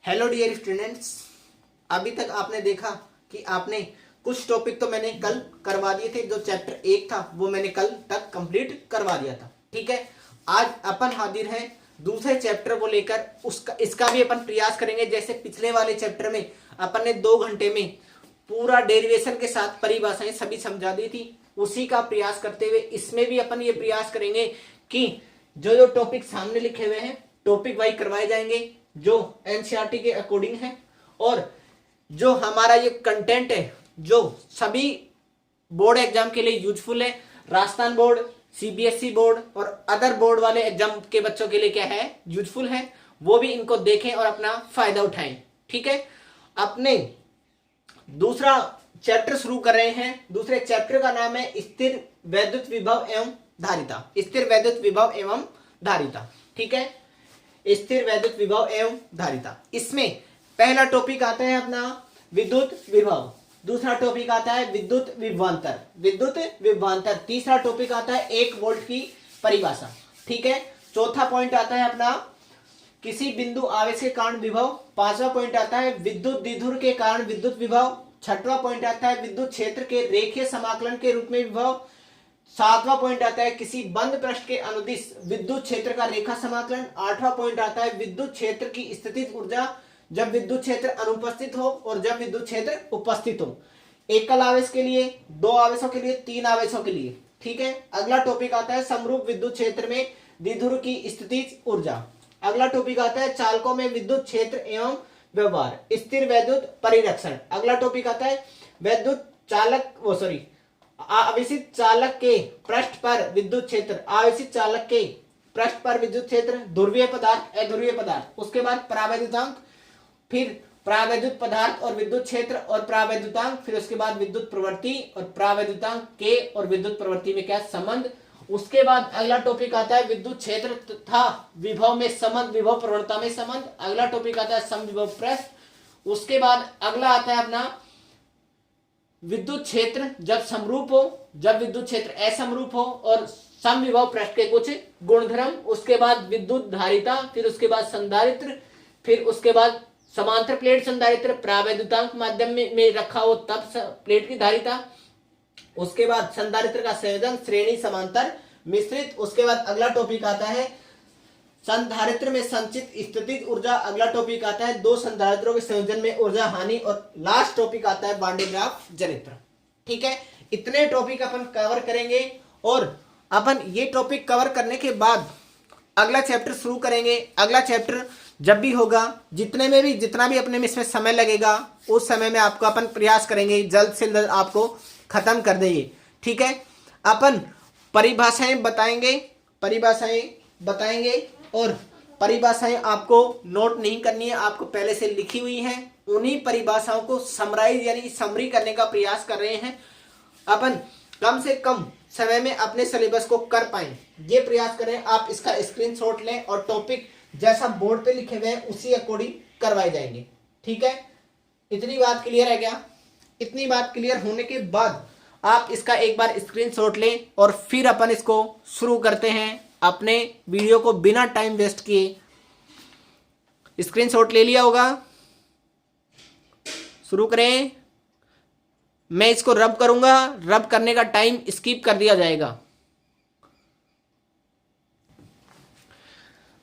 Hello dear students, अभी तक आपने देखा कि आपने कुछ टॉपिक तो मैंने कल करवा दिए थे। जो चैप्टर 1 था वो मैंने कल तक कंप्लीट करवा दिया था। ठीक है, आज अपन हाजिर हैं दूसरे चैप्टर को लेकर। उसका इसका भी अपन प्रयास करेंगे। जैसे पिछले वाले चैप्टर में अपन ने 2 घंटे में पूरा डेरिवेशन के साथ परिभाषाएं सभी समझा दी थी, उसी का प्रयास करते हुए इसमें भी अपन ये प्रयास करेंगे कि जो जो टॉपिक सामने लिखे हुए हैं टॉपिक वाइज करवाए जाएंगे, जो एनसीईआरटी के अकॉर्डिंग है, और जो हमारा ये कंटेंट है जो सभी बोर्ड एग्जाम के लिए यूजफुल है। राजस्थान बोर्ड, सीबीएसई बोर्ड और अदर बोर्ड वाले एग्जाम के बच्चों के लिए क्या है, यूजफुल है। वो भी इनको देखें और अपना फायदा उठाएं। ठीक है, अपने दूसरा चैप्टर शुरू कर रहे हैं। दूसरे चैप्टर का नाम है स्थिर वैद्युत विभव एवं धारिता। स्थिर वैद्युत विभव एवं धारिता। ठीक है, स्थिर वैद्युत विभव एवं धारिता। इसमें पहला टॉपिक आता है अपना विद्युत विभव, दूसरा टॉपिक आता है विद्युत विभवांतर, विद्युत विभवांतर। तीसरा टॉपिक आता है 1 वोल्ट की परिभाषा। ठीक है, चौथा पॉइंट आता है अपना किसी बिंदु आवेश के कारण विभव। पांचवा पॉइंट आता है विद्युत द्विध्रुव के कारण विद्युत विभव। छठवां पॉइंट आता है विद्युत क्षेत्र के रेखीय समाकलन के रूप में विभव। सातवां पॉइंट आता है किसी बंद पृष्ठ के अनुदिश विद्युत क्षेत्र का रेखा समाकलन। आठवां पॉइंट आता है विद्युत क्षेत्र की स्थितिज ऊर्जा जब विद्युत क्षेत्र अनुपस्थित हो और जब विद्युत क्षेत्र उपस्थित हो। एकल आवेश के लिए, 2 आवेशों के लिए, 3 आवेशों के लिए। ठीक है, अगला टॉपिक आता है समरूप विद्युत क्षेत्र में द्विध्रुव की स्थितिज ऊर्जा। अगला टॉपिक आता है चालकों में विद्युत क्षेत्र एवं व्यवहार, स्थिर वैद्युत परिरक्षण। अगला टॉपिक आता है विद्युत चालक आवेशित चालक के पृष्ठ पर विद्युत क्षेत्र, आवेशित चालक के पृष्ठ पर विद्युत क्षेत्र, ध्रुवीय पदार्थ, अध्रुवीय पदार्थ। उसके बाद परावैद्युतांक, फिर परावैद्युत पदार्थ और विद्युत क्षेत्र और परावैद्युतांक, फिर उसके बाद विद्युत प्रवृत्ति और परावैद्युतांक के और विद्युत प्रवृत्ति में क्या संबंध। उसके बाद अगला टॉपिक आता है विद्युत क्षेत्र तथा विभव में संबंध, विभव प्रवणता में संबंध। अगला टॉपिक आता है समविभव पृष्ठ। उसके बाद अगला आता है अपना विद्युत क्षेत्र जब समरूप हो, जब विद्युत क्षेत्र असमरूप हो, और समविभव पृष्ठ के कुछ गुणधर्म। उसके बाद विद्युत धारिता, फिर उसके बाद संधारित्र, फिर उसके बाद समांतर प्लेट संधारित्र, परावैद्युतांक माध्यम में रखा हो तब प्लेट की धारिता। उसके बाद संधारित्र का संयोजन, श्रेणी, समांतर, मिश्रित। उसके बाद अगला टॉपिक आता है संधारित्र में संचित स्थितिज ऊर्जा। अगला टॉपिक आता है 2 संधारित्रों के संयोजन में ऊर्जा हानि। और लास्ट टॉपिक आता है वान डे ग्राफ जनित्र। ठीक है, इतने टॉपिक अपन कवर करेंगे और अपन ये टॉपिक कवर करने के बाद अगला चैप्टर शुरू करेंगे। अगला चैप्टर जब भी होगा, जितना भी अपने में इसमें समय लगेगा, उस समय में आपको अपन प्रयास करेंगे जल्द से जल्द आपको खत्म कर देंगे। ठीक है, अपन परिभाषाएं बताएंगे और परिभाषाएं आपको नोट नहीं करनी है, आपको पहले से लिखी हुई हैं। उन्हीं परिभाषाओं को समराइज यानी समरी करने का प्रयास कर रहे हैं। अपन कम से कम समय में अपने सिलेबस को कर पाएं, ये प्रयास करें। आप इसका स्क्रीनशॉट लें और टॉपिक जैसा बोर्ड पे लिखे हुए हैं उसी अकॉर्डिंग करवाए जाएंगे। ठीक है, इतनी बात क्लियर है क्या? इतनी बात क्लियर होने के बाद आप इसका एक बार स्क्रीनशॉट लें और फिर अपन इसको शुरू करते हैं अपने वीडियो को बिना टाइम वेस्ट किए। स्क्रीनशॉट ले लिया होगा, शुरू करें। मैं इसको रब करूंगा, रब करने का टाइम स्किप कर दिया जाएगा।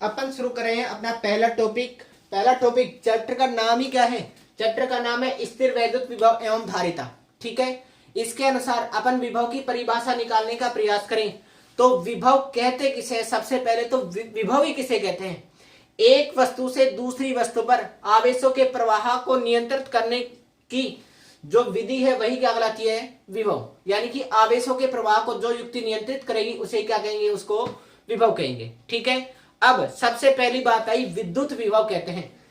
अपन शुरू करें अपना पहला टॉपिक चैप्टर का नाम ही क्या है? चैप्टर का नाम है स्थिर वैद्युत विभव एवं धारिता। ठीक है, इसके अनुसार अपन विभव की परिभाषा निकालने का प्रयास करें तो विभव कहते किसे? सबसे पहले तो विभव ही किसे कहते हैं? एक वस्तु से दूसरी वस्तु पर आवेशों के प्रवाह को नियंत्रित करने की जो विधि है वही क्या कहलाती है? विभव। यानी कि आवेशों के प्रवाह को जो युक्ति नियंत्रित करेगी उसे क्या कहेंगे? उसको विभव कहेंगे। ठीक है, अब सबसे पहली बात आई विद्युत विभव कहते हैं।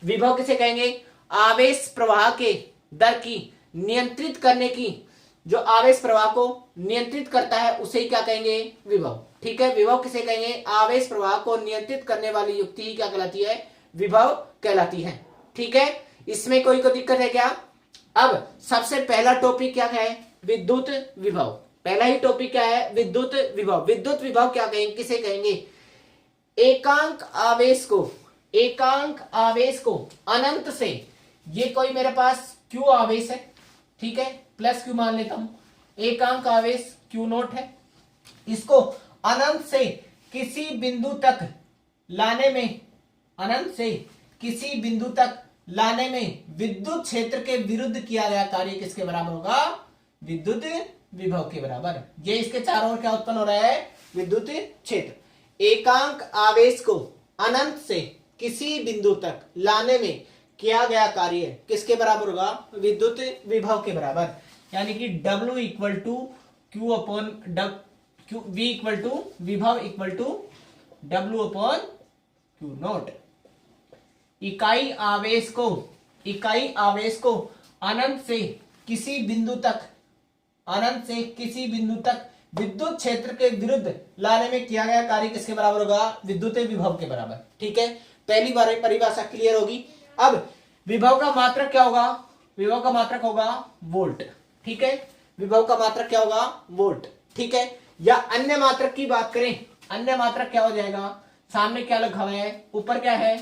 विभव किसे कहेंगे? आवेश प्रवाह के दर की नियंत्रित करने की, जो आवेश प्रवाह को नियंत्रित करता है उसे क्या कहेंगे? विभव। ठीक है, विभव किसे कहेंगे? आवेश प्रवाह को नियंत्रित करने वाली युक्ति ही क्या कहलाती है? विभव कहलाती है। ठीक है, इसमें कोई दिक्कत है क्या? अब सबसे पहला टॉपिक क्या है? विद्युत विभव। पहला ही टॉपिक क्या है? विद्युत विभव। विद्युत विभव क्या कहेंगे? किसे कहेंगे? एकांक आवेश को एकांक आवेश को अनंत से, ये कोई मेरे पास Q आवेश है, ठीक है, प्लस Q मान लेता हूं, एकांक आवेश Q नोट है, इसको अनंत से किसी बिंदु तक लाने में, अनंत से किसी बिंदु तक लाने में विद्युत क्षेत्र के विरुद्ध किया गया कार्य किसके बराबर होगा? विद्युत विभव के बराबर। ये इसके चारों ओर क्या उत्पन्न हो रहा है? विद्युत क्षेत्र। एकांक आवेश को अनंत से किसी बिंदु तक लाने में किया गया कार्य किसके बराबर होगा? विद्युत विभव के बराबर। यानी कि W equal to Q upon V equal to विभव equal to W upon Q naught. इकाई आवेश को अनंत से किसी बिंदु तक, अनंत से किसी बिंदु तक विद्युत क्षेत्र के विरुद्ध लाने में किया गया कार्य किसके बराबर होगा? विद्युत विभव के बराबर। ठीक है, पहली बार परिभाषा क्लियर होगी। अब विभव का मात्रक क्या होगा? विभव का मात्रक होगा वोल्ट। ठीक है, विभव का मात्रक क्या होगा? वोल्ट। ठीक है, या अन्य मात्रक की बात करें, अन्य मात्रक क्या हो जाएगा? सामने क्या लिखा हुआ है, ऊपर क्या है?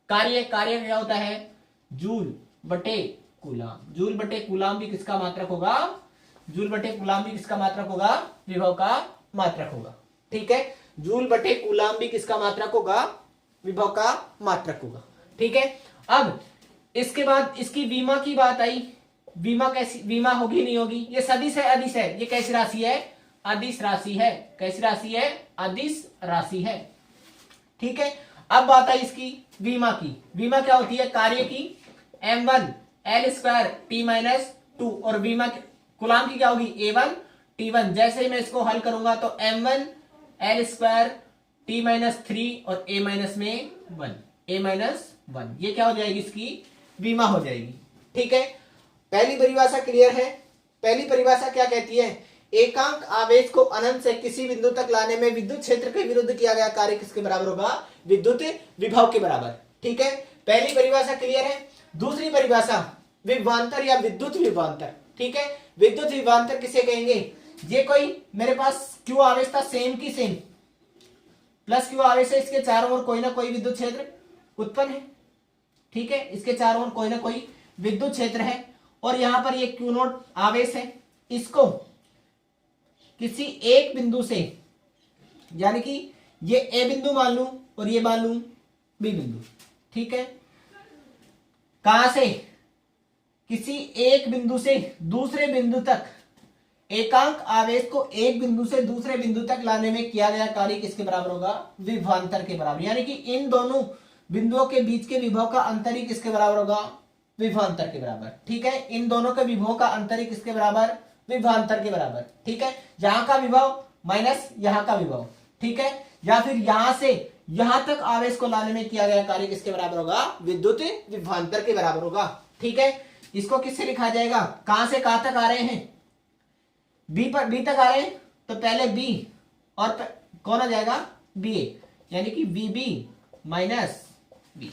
कार्य। कार्य क्या होता है? जूल बटे कूलाम। जूल बटे कूलाम भी किसका मात्रक होगा? जूल बटे कूलाम भी किसका मात्रक होगा? विभव का मात्रक होगा। ठीक है, जूल बटे कूलाम भी किसका मात्रक होगा? विभव का मात्रक होगा। ठीक है, अब इसके बाद इसकी विमा की बात आई। विमा कैसी? विमा होगी नहीं होगी? ये सदिश है, अदिश है। ये कैसी राशि है? अदिश राशि है। कैसी राशि है? अदिश राशि है। ठीक है, अब बात आई इसकी विमा की। विमा क्या होती है? कार्य की m1 L² T-2 और विमा कूलाम की क्या होगी? A1 T1। जैसे ही मैं इसको हल करूंगा तो m1 L² T-3 और A- में 1, A-1, ये क्या हो जाएगी? इसकी विमा हो जाएगी। ठीक है, पहली परिभाषा क्लियर है। पहली परिभाषा क्या कहती है? एकांक आवेश को अनंत से किसी बिंदु तक लाने में विद्युत क्षेत्र के विरुद्ध किया गया कार्य किसके बराबर होगा? विद्युत विभव के बराबर। ठीक है, पहली परिभाषा क्लियर है। दूसरी परिभाषा विभवांतर या विद्युत विभवांतर। ठीक है, विद्युत विभवांतर किसे कहेंगे? ये कोई मेरे पास क्यू आवेश था, सेम की सेम, प्लस क्यू आवेश है, इसके चारों ओर कोई ना कोई विद्युत क्षेत्र उत्पन्न है। ठीक है, इसके चारों ओर कोई ना कोई विद्युत क्षेत्र है और यहां पर ये क्यू नोट आवेश है। इसको किसी एक बिंदु से, यानी कि ये ए बिंदु मान लूं और ये मान लूं बी बिंदु। ठीक है, कहां से? किसी एक बिंदु से दूसरे बिंदु तक एकांक आवेश को एक बिंदु से दूसरे बिंदु तक लाने में किया गया कार्य किसके बराबर होगा? विभवांतर के बराबर। यानी कि इन दोनों बिंदुओं के बीच के विभव का अंतर ही किसके बराबर होगा? विभवांतर के बराबर। ठीक है, इन दोनों के विभव का अंतर ही किसके बराबर? विभवांतर के बराबर। ठीक है, यहां का विभव माइनस यहां का विभव। ठीक है, या फिर यहां से यहां तक आवेश को लाने में किया गया कार्य किसके बराबर होगा? विद्युत विभवांतर के बराबर होगा। ठीक है, इसको किससे लिखा जाएगा? कहां से कहां तक आ रहे हैं? बी तक आ रहे हैं तो पहले बी और कौन आ जाएगा? बी ए, यानी कि वीबी माइनस बी।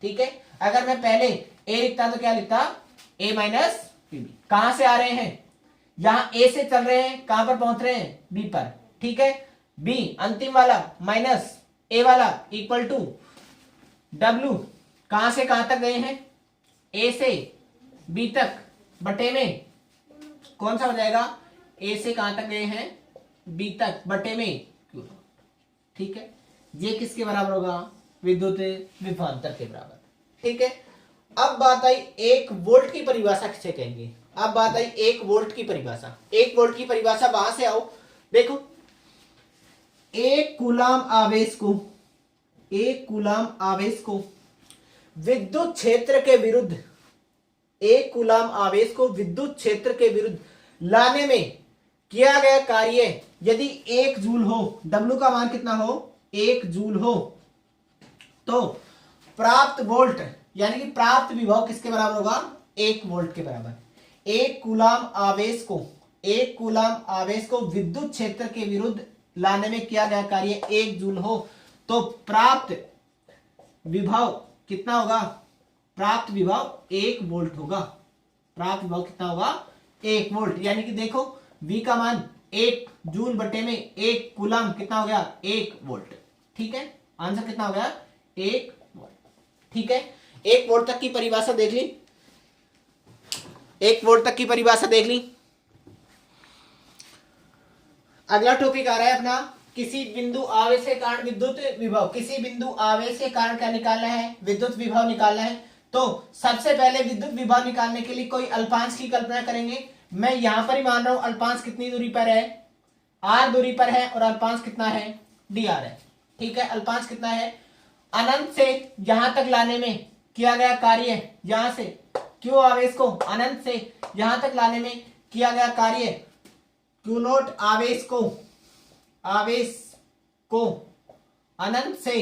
ठीक है, अगर मैं पहले ए लिखता तो क्या लिखता? ए माइनस बीबी। कहां से आ रहे हैं? यहां ए से चल रहे हैं, कहां पर पहुंच रहे हैं? बी पर। ठीक है, बी अंतिम वाला माइनस ए वाला इक्वल टू डब्ल्यू, कहां से कहां तक गए हैं? ए से बी तक बटे में कौन सा हो जाएगा? ए से कहां तक गए हैं? बी तक बटे में क्यू। ठीक है, ये किसके बराबर होगा? विद्युत विभवांतर के बराबर। ठीक है, अब बात आई 1 वोल्ट की परिभाषा किसे कहेंगे? अब बात आई 1 वोल्ट की परिभाषा। 1 वोल्ट की परिभाषा वहां से आओ, देखो, एक कूलाम आवेश को विद्युत क्षेत्र के विरुद्ध, एक कूलाम आवेश को विद्युत क्षेत्र के विरुद्ध लाने में किया गया कार्य यदि 1 जूल हो, W का मान कितना हो? 1 जूल हो, तो प्राप्त वोल्ट यानी कि प्राप्त विभव किसके बराबर होगा? 1 वोल्ट के बराबर। एक कूलाम आवेश को विद्युत क्षेत्र के विरुद्ध लाने में किया गया कार्य 1 जूल हो तो प्राप्त विभव कितना होगा? प्राप्त विभव 1 वोल्ट होगा। प्राप्त विभव कितना होगा? 1 वोल्ट। यानी कि देखो V का मान 1 जूल बटे में 1 कूलाम कितना हो गया? 1 वोल्ट। ठीक है, आंसर कितना हो गया? 1 वोल्ट। ठीक है, 1 वोल्ट तक की परिभाषा देख ली, 1 वोल्ट तक की परिभाषा देख ली। अगला टॉपिक आ रहा है अपना, किसी बिंदु आवेश के कारण विद्युत विभव। किसी बिंदु आवेश के कारण क्या निकालना है? विद्युत विभव निकालना है। तो सबसे पहले विद्युत विभव निकालने के लिए कोई अल्पांश की कल्पना करेंगे। मैं यहां पर ही मान रहा हूं अल्पांश कितनी दूरी पर है? r दूरी पर है, और अल्पांश कितना है? dr है। ठीक है, अल्पांश कितना है? अनंत से यहां तक लाने में किया गया कार्य, यहां से q आवेश को अनंत से यहां तक लाने में किया गया कार्य, q नोट आवेश को अनंत से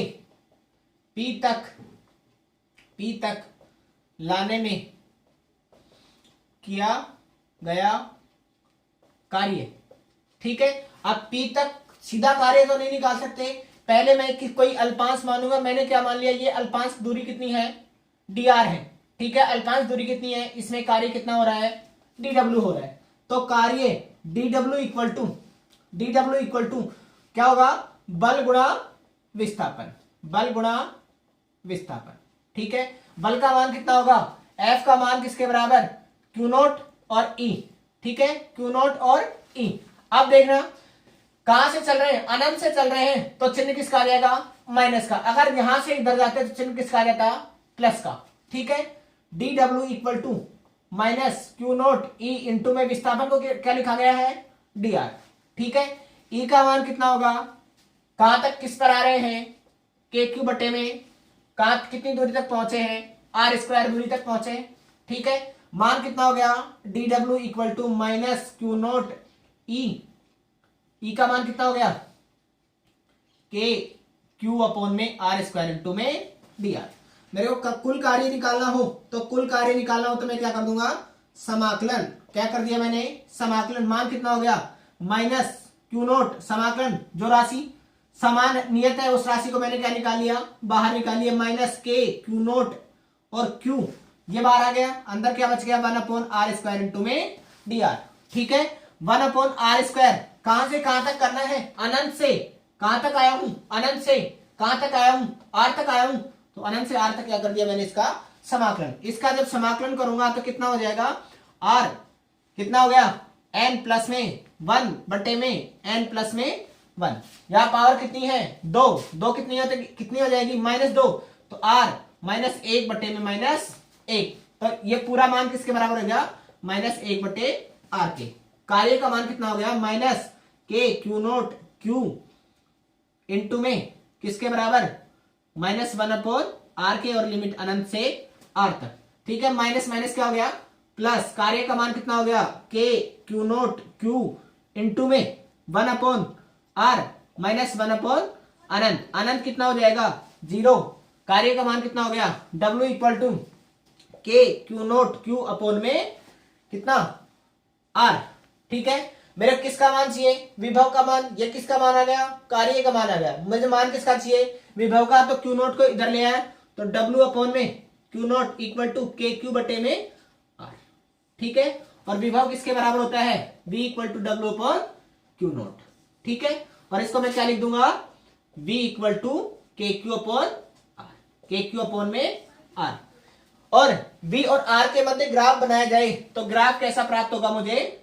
p तक लाने में किया गया कार्य। ठीक है, अब p तक सीधा कार्य तो नहीं निकाल सकते, पहले मैं कोई अल्पांश मानूंगा। मैंने क्या मान लिया? ये अल्पांश दूरी कितनी है? dr है। ठीक है, अल्पांश दूरी कितनी है? इसमें कार्य कितना हो रहा है? dw हो रहा है। तो कार्य dw इक्वल टू क्या होगा? बल गुणा विस्थापन, बल गुणा विस्थापन। ठीक है, बल का मान कितना होगा? F का मान किसके बराबर? Q नोट और E। ठीक है, Q नोट और E। अब देखना कहां से चल रहे हैं? अनंत से चल रहे हैं, तो चिन्ह किसका आ जाएगा? माइनस का। अगर यहां से इधर जाते तो चिन्ह किसका आ जाता? प्लस का। ठीक है, dw equal to minus Q naught E into में विस्थापन को क्या लिखा गया है? dr। ठीक है, E का मान कितना होगा? कहां तक किस पर आ रहे हैं? के क्यू बटे में कहां कितनी दूरी तक पहुंचे हैं? आर स्क्वायर दूरी तक पहुंचे। ठीक है, मान कितना हो गया? dw equal to minus Q naught E का मान कितना हो गया? के क्यू अपॉन में आर स्क्वायर इंटू में dr। मेरे को कुल कार्य निकालना हो तो मैं क्या कर दूंगा? समाकलन। क्या कर दिया मैंने? समाकलन। मान कितना हो गया? माइनस क्यू नोट समाकलन, जो राशि समान नियत है उस राशि को मैंने क्या निकाल लिया? बाहर निकाल लिया। माइनस के क्यू नोट और Q ये बाहर आ गया, अंदर क्या बच गया? 1/r² इंटू में dr। ठीक है, 1/r²। कहां से कहां तक करना है? अनंत से कहां तक आया हूं? अनंत से कहां तक आया हूं? r तक आया हूं, तो अनंत से r तक क्या कर दिया मैंने? इसका समाकलन। इसका जब समाकलन करूंगा तो कितना हो जाएगा? r कितना हो गया? n प्लस में 1 बटे में n प्लस में 1। यहां पावर कितनी है? 2 कितनी हो जाएगी? -2। तो r -1 बटे में -1। तो ये पूरा मान किसके बराबर हो गया? -1 बटे r के। कार्य का मान कितना हो गया? माइनस के क्यू नोट क्यू इंटू में किसके बराबर? -1/r के, और लिमिट अनंत से r तक। ठीक है, माइनस माइनस क्या हो गया? प्लस। कार्य का मान कितना हो गया? K Q note Q into में 1/r माइनस 1/ अनंत। अनंत कितना हो जाएगा? 0। कार्य का मान कितना हो गया? W equal to K Q note Q upon में कितना? R। ठीक है, मेरे किसका मान चाहिए? विभव का मान। ये किसका मान आ गया? कार्य का मान आ गया। मुझे मान किसका चाहिए? विभव का। तो क्यू नोट को इधर ले आया, तो W अपॉन में Q naught equal to K Q बटे में R। ठीक है, और विभव किसके बराबर होता है? V equal to W upon Q naught. ठीक है, और इसको मैं क्या लिख दूंगा? V equal to K Q upon R, K Q upon में R। और V और R के मध्य ग्राफ बनाया जाए तो ग्राफ कैसा प्राप्त होगा मुझे?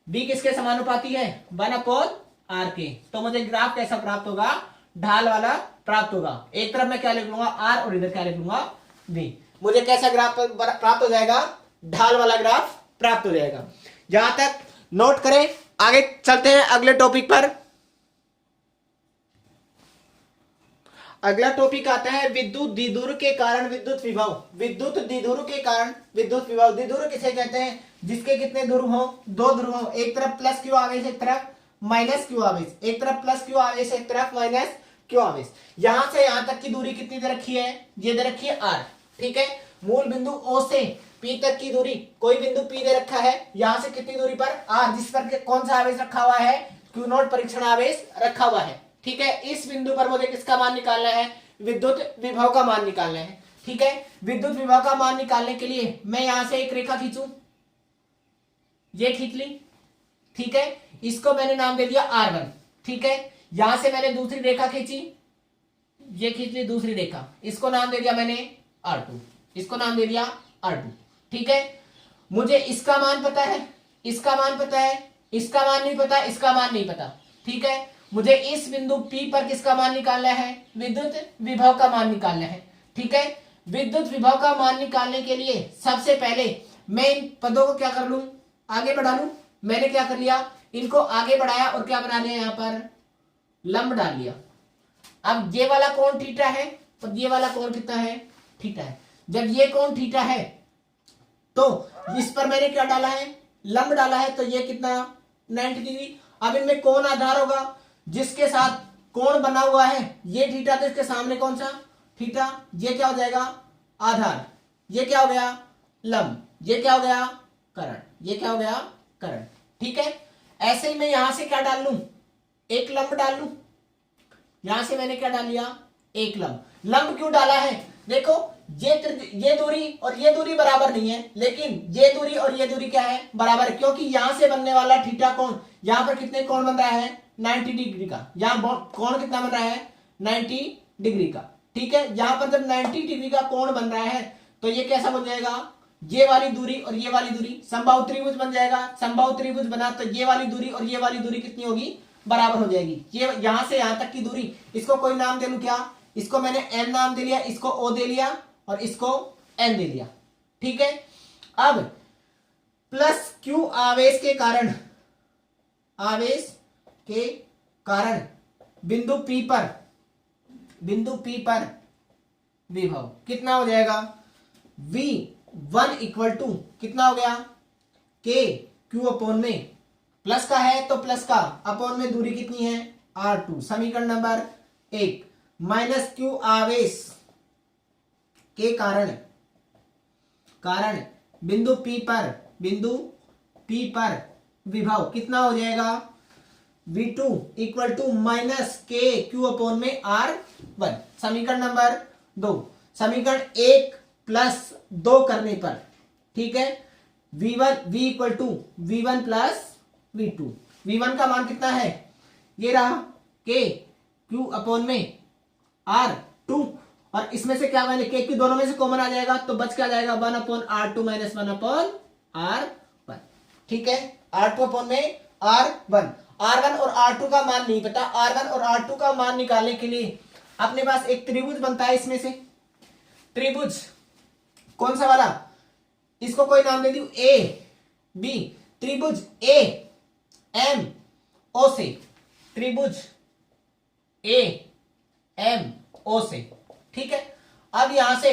B किसके समानुपाती है? 1/r के। तो मुझे ग्राफ कैसा प्राप्त होगा? ढाल वाला प्राप्त होगा। एक तरफ मैं क्या लिख लूंगा? R, और इधर क्या लिख लूंगा? V। मुझे कैसा ग्राफ प्राप्त हो जाएगा? ढाल वाला ग्राफ प्राप्त हो जाएगा। जहां तक नोट करें, आगे चलते हैं अगले टॉपिक पर। अगला टॉपिक आता है विद्युत द्विध्रुव के कारण विद्युत विभव। विद्युत द्विध्रुव के कारण विद्युत विभव। द्विध्रुव किसे कहते हैं? जिसके कितने ध्रुव हो? 2 ध्रुव हो। एक तरफ प्लस क्यू आवेश, एक तरफ माइनस क्यू आवेश। एक तरफ प्लस क्यू आवेश, एक तरफ माइनस क्यू आवेश। यहां से यहां तक की दूरी कितनी दे रखी है? ये दे रखी है r। ठीक है, मूल बिंदु O से P तक की दूरी, कोई बिंदु P दे रखा है, यहां से कितनी दूरी पर? r, जिस पर कौन सा आवेश रखा हुआ है? क्यू नोट परीक्षण आवेश रखा हुआ है। ठीक है, इस बिंदु पर मुझे किसका मान निकालना है? विद्युत विभव का मान निकालना है। ठीक है, विद्युत विभव का मान निकालने के लिए मैं यहां से एक रेखा खींचूं, ये खींच ली। ठीक है, इसको मैंने नाम दे दिया R1। ठीक है, यहां से मैंने दूसरी रेखा खींची, ये खींच ली दूसरी रेखा, इसको नाम दे दिया मैंने R2, इसको नाम दे दिया R2। ठीक है, मुझे इसका मान पता है, इसका मान पता है, इसका मान नहीं पता, इसका मान नहीं पता। ठीक है, मुझे इस बिंदु P पर किसका मान निकालना है, विद्युत विभव का मान निकालना है। ठीक है, विद्युत विभव का मान निकालने के लिए सबसे पहले मैं इन पदों को क्या कर लूं, आगे बढ़ा लूं। मैंने क्या कर लिया, इनको आगे बढ़ाया और क्या बना लिया, यहां पर लंब डाल लिया। अब ये वाला कोण थीटा है और ये वाला कोण कितना है, थीटा है। जब ये कोण थीटा है तो इस पर मैंने क्या डाला है, लंब डाला है, तो ये कितना 90 डिग्री। अब इनमें कौन आधार होगा, जिसके साथ कोण बना हुआ है ये थीटा, तो इसके सामने कौन सा थीटा, ये क्या हो जाएगा आधार, ये क्या हो गया लंब, ये क्या हो गया करण, ये क्या हो गया करण। ठीक है, ऐसे ही मैं यहां से क्या डाल लूं, एक लंब डाल लूं। यहां से मैंने क्या डाल लिया, एक लंब। लंब क्यों डाला है, देखो ये दूरी और ये दूरी बराबर नहीं है, लेकिन ये दूरी और ये दूरी क्या है, बराबर है, क्योंकि यहां से बनने वाला थीटा कोण, यहां पर कितने कोण बन रहा है 90 डिग्री का, यहां कोण कितना बन रहा है 90 डिग्री का। ठीक है, यहां पर जब 90 डिग्री का कोण बन रहा है तो ये कैसा बन जाएगा, ये वाली दूरी और ये वाली दूरी समबाहु त्रिभुज बन जाएगा। समबाहु त्रिभुज बना तो ये वाली दूरी और ये वाली दूरी कितनी होगी, बराबर हो जाएगी। ये यहां से यहां तक की दूरी, इसको कोई नाम दे लूं क्या, इसको मैंने n नाम दे लिया, इसको O दे लिया और इसको n दे लिया। ठीक है, अब प्लस q आवेश के कारण, आवेश के कारण बिंदु P पर विभव कितना हो जाएगा, V1 इक्वल टू कितना हो गया, K Q अपोन में प्लस का है तो प्लस का, अपोन में दूरी कितनी है R2, समीकरण नंबर 1, माइनस Q आवेश के कारण बिंदु P पर विभव कितना हो जाएगा, V2 इक्वल टू माइनस के Q अपोन में R1, समीकरण नंबर 2। समीकरण 1 प्लस 2 करने पर, ठीक है, V equal to V1 plus V2। V1 का मान कितना है, ये रहा के Q अपोन में R2, और इसमें से क्या मैंने के Q दोनों में से कॉमन आ जाएगा तो बच क्या जाएगा 1 upon R2 minus 1 upon R1। ठीक है, R2 अपोन में R1 और R2 का मान नहीं पता। R1 और R2 का मान निकालने के लिए अपने पास एक त्रिभुज बनता है, इसमें से त्रिभुज कौन सा वाला, इसको कोई नाम दे दू ए बी, त्रिभुज ए एम ओ से, त्रिभुज ए एम ओ से। ठीक है, अब यहां से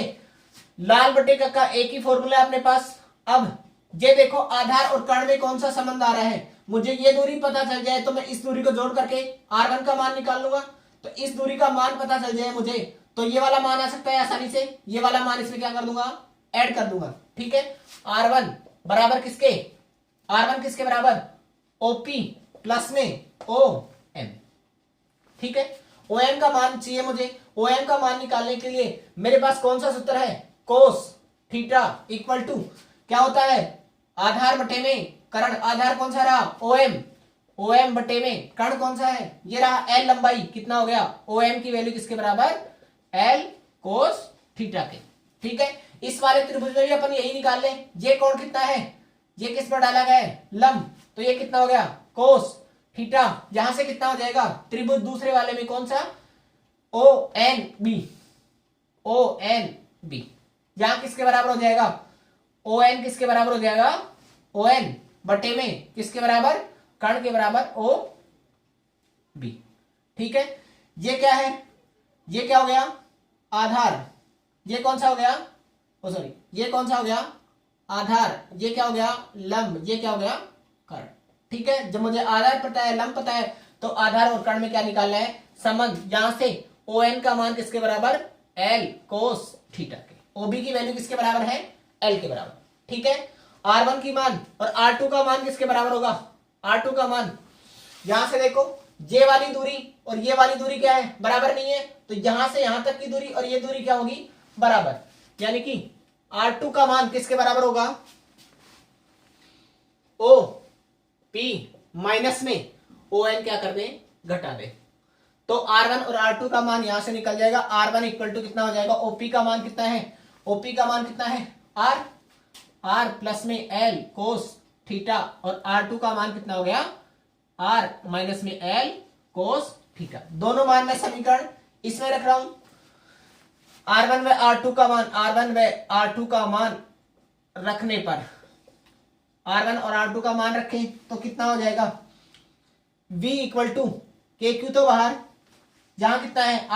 लाल बटे का एक ही फॉर्मूला है अपने पास। अब ये देखो आधार और कर्ण में कौन सा संबंध आ रहा है, मुझे ये दूरी पता चल जाए तो मैं इस दूरी को जोड़ करके R1 का मान निकाल लूंगा। तो इस दूरी का मान पता चल जाए मुझे तो ये वाला मान आ सकता है आसानी से, ये वाला मान इसमें क्या कर दूंगा, ऐड कर दूंगा। ठीक है, R1 बराबर किसके, R1 किसके बराबर, OP प्लस में OM। ठीक है, OM का मान चाहिए मुझे। OM का मान निकालने के लिए मेरे पास कौन सा सूत्र है, कोस थीटा इक्वल टू क्या होता है, आधार बटे में कर्ण, आधार कौन सा रहा OM बटे में कर्ण कौन सा है, ये रहा L लंबाई, कितना हो गया OM की वैल्यू किसके बराबर, L कोस थीटा के। ठीक है, इस वाले त्रिभुज में भी अपन यही निकाल लें, ये कोण कितना है, ये किस पर डाला गया है लंब, तो ये कितना हो गया कोस थीटा, यहां से कितना हो जाएगा त्रिभुज दूसरे वाले में कौन सा ONB, यहां किसके बराबर हो जाएगा, ON किसके बराबर हो जाएगा, ON बटे में किसके बराबर, कर्ण के बराबर OB। ठीक है, ये क्या है, ये क्या हो गया आधार, ये कौन सा हो गया, ओ सॉरी ये कौन सा हो गया आधार, ये क्या हो गया लंब, ये क्या हो गया कर्ण। ठीक है, जब मुझे आधार पता है लंब पता है तो आधार और कर्ण में क्या निकालना है संबंध, यहां से ON का मान किसके बराबर, L कोस थीटा के, OB की वैल्यू किसके बराबर है, L के बराबर। ठीक है, R1 की मान और R2 का मान किसके बराबर होगा, R2 का मान, यहां से देखो ये वाली दूरी और ये वाली दूरी क्या है, बराबर नहीं है, तो यहां से यहां तक की दूरी और ये दूरी क्या होगी बराबर, यानी कि R2 का मान किसके बराबर होगा, OP माइनस में ON क्या कर दे, घटा दे। तो R1 और R2 का मान यहां से निकल जाएगा। R1 इक्वल टू कितना हो जाएगा, OP का मान कितना है, OP का मान कितना है R प्लस में L कोस थीटा, और R2 का मान कितना हो गया R माइनस में L कोस थीटा। दोनों मान मैं समीकरण इसमें रख रहा हूं। R1 व R2 का मान, R1 व R2 का मान रखने पर, R1 और R2 का मान रखें तो कितना हो जाएगा, V इक्वल टू KQ तो बाहर, जहां कितना है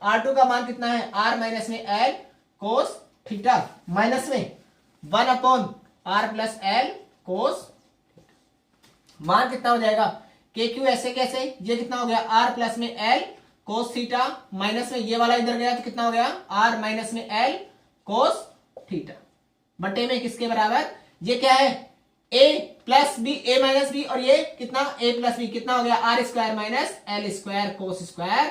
R2 का मान कितना है R माइनस में L कोस थीटा, माइनस में 1 अपॉन R प्लस L कोस, मान कितना हो जाएगा KQ ऐसे कैसे, ये कितना हो गया R प्लस में L कोस थीटा, माइनस में ये वाला इधर गया तो कितना हो गया R माइनस में L कोस थीटा, बटे में किसके बराबर, ये क्या है A plus B, A minus B, और ये कितना A प्लस बी, कितना हो गया R square minus L square cos square